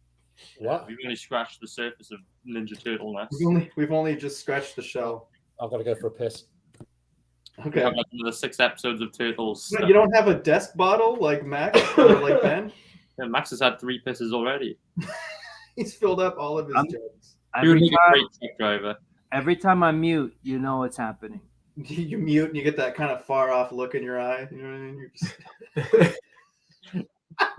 what? We've only scratched the surface of Ninja Turtle nest. We've only just scratched the shell. I've got to go for a piss. We Okay. have like another 6 episodes of Turtles. You don't have a desk bottle like Max or like Ben? Yeah, Max has had 3 pisses already. He's filled up all of his jugs. He would Every make a time, great truck driver. every time I mute, you know what's happening. You mute and you get that kind of far off look in your eye. You know what I mean? You're just...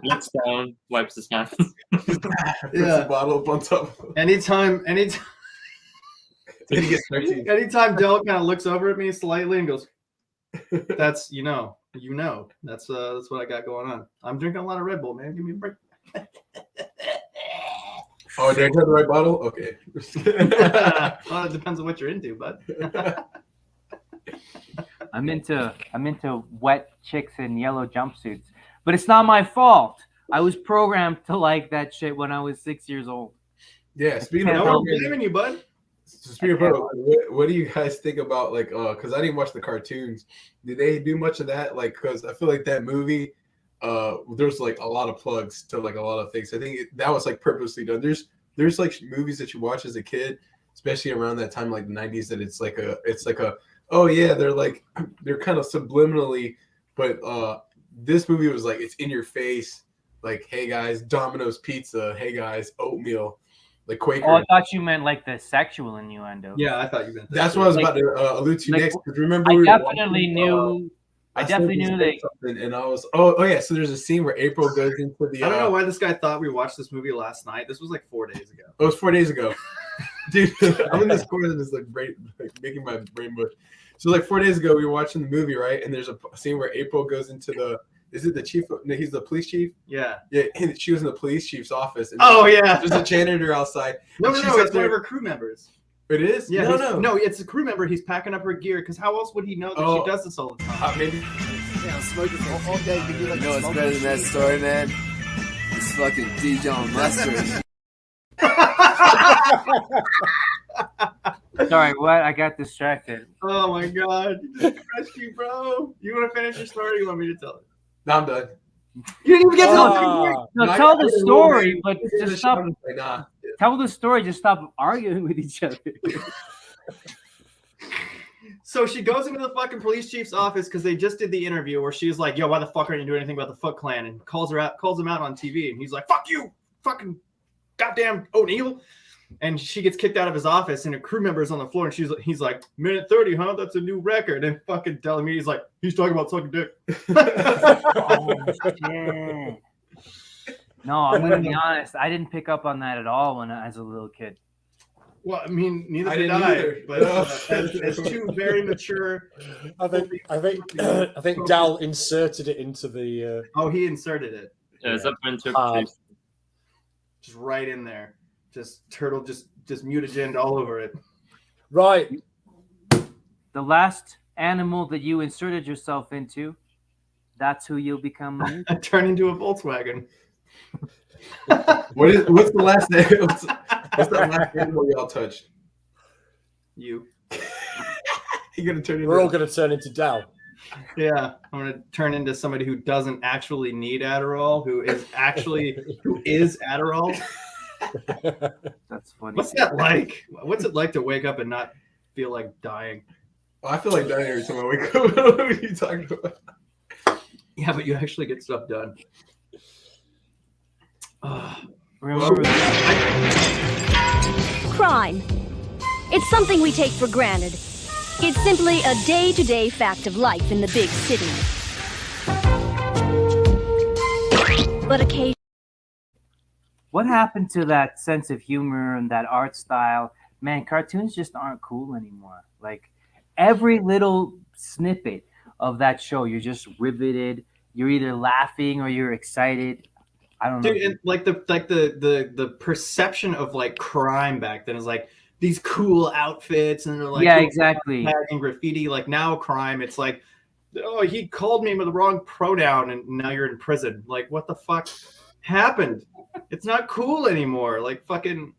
Looks down, wipes his hands. Puts the bottle up on top. Anytime Then he gets 13. anytime Del kind of looks over at me slightly and goes, "That's you know, that's what I got going on. I'm drinking a lot of Red Bull, man. Give me a break." Oh, did I have the right bottle? Okay. Well, it depends on what you're into, bud. I'm into wet chicks in yellow jumpsuits, but it's not my fault. I was programmed to like that shit when I was 6 years old. Yeah, speaking Can't of help I'm blaming you, bud. speaking of what do you guys think about like because I didn't watch the cartoons. Did they do much of that? Like, because I feel like that movie, there's like a lot of plugs to like a lot of things. I think that was like purposely done. There's like movies that you watch as a kid, especially around that time, like the 90s, that it's like a oh yeah, they're kind of subliminally, but this movie was like it's in your face, like, hey guys, Domino's Pizza, hey guys, oatmeal, like Quaker. Oh, I thought you meant like the sexual innuendo. Yeah, I thought you meant that. That's what I was about to allude to like, next. Because remember, I we were definitely watching, knew. I definitely knew that. something, and I was oh yeah. So there's a scene where April goes into the. I don't know why this guy thought we watched this movie last night. This was like 4 days ago. Oh, it was 4 days ago, dude. I'm in this corner and it's like making my brain mush. So like 4 days ago, we were watching the movie, right? And there's a scene where April goes into the. Is it the chief? No, he's the police chief. Yeah. Yeah, and she was in the police chief's office. And oh yeah. There's a janitor outside. No, it's one of her crew members. It is? Yeah. No, it's a crew member. He's packing up her gear because how else would he know that she does this all the time? Maybe. Yeah, I'm smoking all day. You like know what's better than that story, man? It's fucking Dijon mustard. Sorry, what? I got distracted. Oh my god. Crushed you, bro. You want to finish your story or you want me to tell it? No, I'm done. You didn't even get to No, tell the story, but just stop. Tell the story. Just stop arguing with each other. So she goes into the fucking police chief's office because they just did the interview where she's like, "Yo, why the fuck aren't you doing anything about the Foot Clan?" And calls him out on TV, and he's like, "Fuck you, fucking goddamn O'Neill." And she gets kicked out of his office, and her crew member is on the floor, and he's like, "Minute 30, huh? That's a new record." And fucking Delamedi's like, "He's talking about sucking dick." Oh, shit. No, I'm gonna be honest. I didn't pick up on that at all when I was a little kid. Well, I mean, neither did didn't I. either. But as two very mature, I think Dal inserted it into the. Oh, he inserted it. Yeah, it's up interpretation. Just right in there. Just turtle, just mutagen all over it. Right. The last animal that you inserted yourself into, that's who you'll become. Turn into a Volkswagen. What's the last name? What's the last animal y'all touched? You. You're gonna turn into. We're all gonna turn into Dal. Yeah, I'm gonna turn into somebody who doesn't actually need Adderall, who is Adderall. That's funny. What's that like? What's it like to wake up and not feel like dying? Oh, I feel like dying every time I wake up. What are you talking about? Yeah, but you actually get stuff done. Remember Crime. It's something we take for granted. It's simply a day-to-day fact of life in the big city. But occasionally, what happened to that sense of humor and that art style? Man, cartoons just aren't cool anymore. Like every little snippet of that show, you're just riveted. You're either laughing or you're excited. I don't know. Dude, and like the perception of like crime back then is like these cool outfits and they're like exactly and graffiti. Like now crime, it's like, oh, he called me with the wrong pronoun and now you're in prison. Like what the fuck happened? It's not cool anymore. Like fucking,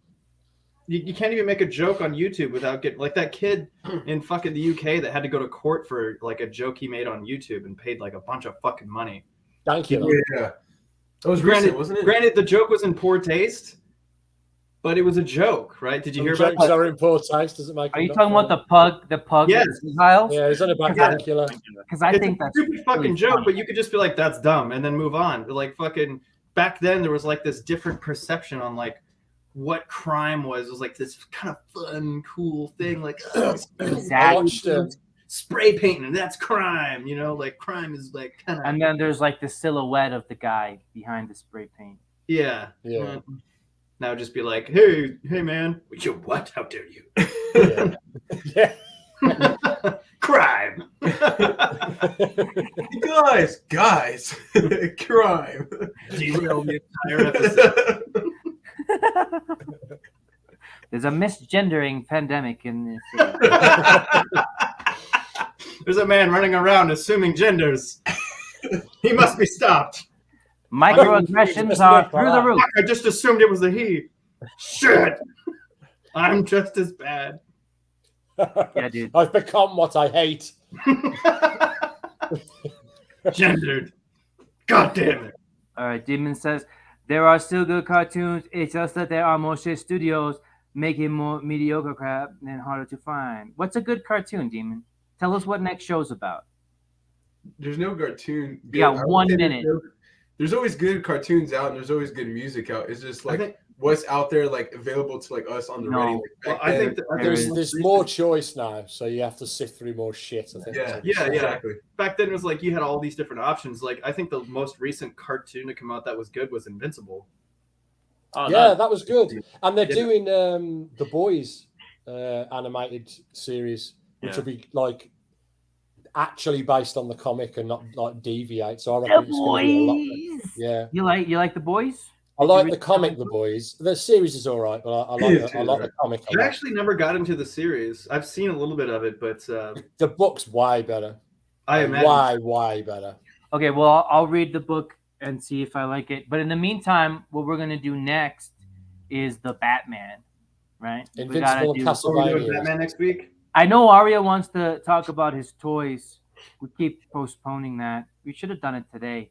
you can't even make a joke on YouTube without getting like that kid in fucking the UK that had to go to court for like a joke he made on YouTube and paid like a bunch of fucking money. Thank you. Yeah, that was recent, wasn't it? Granted, the joke was in poor taste, but it was a joke, right? Did you hear about jokes are in poor taste? Does it make? Are you talking about the pug? The pug? Yes. Kyle? Yeah, he's on a bacterial. Because I think that's a stupid fucking joke, but you could just be like, "That's dumb," and then move on. But like fucking back then, there was like this different perception on like what crime was. It was like this kind of fun, cool thing, like spray painting, and that's crime. You know, like crime is like kind of. And then there's like the silhouette of the guy behind the spray paint. Yeah. Yeah. Now just be like, hey man, you what? How dare you? Yeah. Crime. guys, crime. Derail the entire episode. There's a misgendering pandemic in this. There's a man running around assuming genders. He must be stopped. Microaggressions are through the roof. I just assumed it was a he. Shit. I'm just as bad. Yeah, dude. I've become what I hate. Gendered. God damn it. All right, Demon says, there are still good cartoons. It's just that there are more shit studios making more mediocre crap and harder to find. What's a good cartoon, Demon? Tell us what next show's about. There's no cartoon. You got 1 minute. There's always good cartoons out, and there's always good music out. It's just like what's out there, like available to like us on the radio. Well, I think there's more choice now, so you have to sift through more shit. I think. Yeah, exactly. Back then it was like you had all these different options. Like I think the most recent cartoon to come out that was good was Invincible. Oh, yeah, that was good. And they're doing the Boys animated series, which will be like actually based on the comic and not like deviate. So I reckon it's going to be a lot better. Yeah. You like the Boys? I like the comic, The Boys. The series is all right, but I like the comic. I actually never got into the series. I've seen a little bit of it, but the book's way better. I imagine way better. Okay, well, I'll read the book and see if I like it. But in the meantime, what we're gonna do next is the Batman, right? Invincible and Castlevania. Batman next week. I know Arya wants to talk about his toys. We keep postponing that. We should have done it today.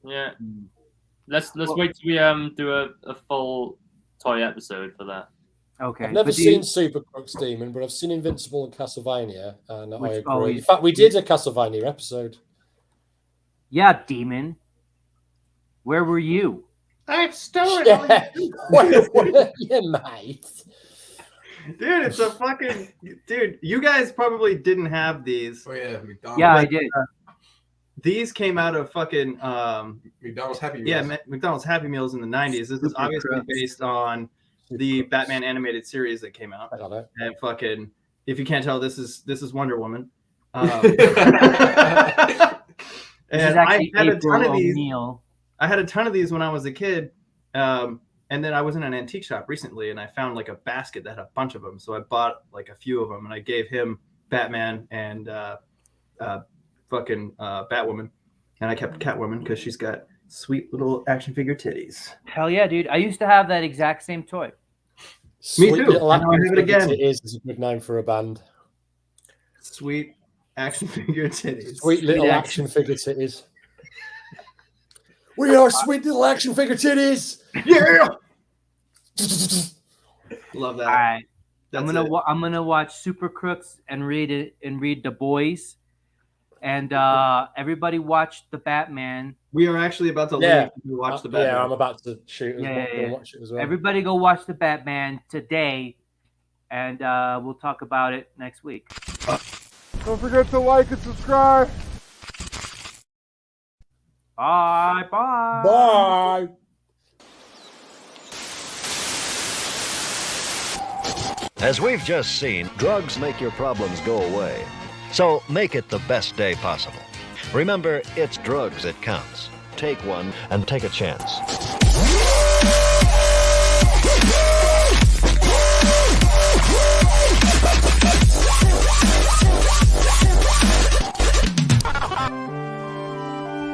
Yeah. Let's wait till we do a full toy episode for that. Okay. I've never seen Super Crooks Demon, but I've seen Invincible and Castlevania, and I agree. In fact, we did a Castlevania episode. Yeah, Demon. Where were you? I've stolen Where were you, mate? Dude, it's a fucking dude. You guys probably didn't have these. Oh yeah, McDonald's. Yeah, I did. These came out of fucking McDonald's Happy Meals. Yeah, McDonald's Happy Meals in the 90s. This is obviously based on the Batman animated series that came out. I got it. And fucking, if you can't tell, this is Wonder Woman. And I had a ton of these. I had a ton of these when I was a kid. And then I was in an antique shop recently, and I found like a basket that had a bunch of them. So I bought like a few of them, and I gave him Batman and fucking Batwoman, and I kept Catwoman because she's got sweet little action figure titties. Hell yeah, dude! I used to have that exact same toy. Me too. I have it again. It is a good name for a band. Sweet action figure titties. Sweet little action figure titties. We are sweet little action figure titties. Yeah. Love that. All right. I'm gonna watch Super Crooks and read The Boys, and everybody watch the Batman. We are actually about to leave to watch the Batman. Yeah, I'm about to shoot and watch it as well. Everybody go watch the Batman today, and we'll talk about it next week. Don't forget to like and subscribe. Bye. Bye. As we've just seen, drugs make your problems go away. So make it the best day possible. Remember, it's drugs that counts. Take one and take a chance.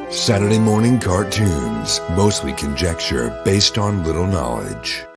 Saturday morning cartoons, mostly conjecture based on little knowledge.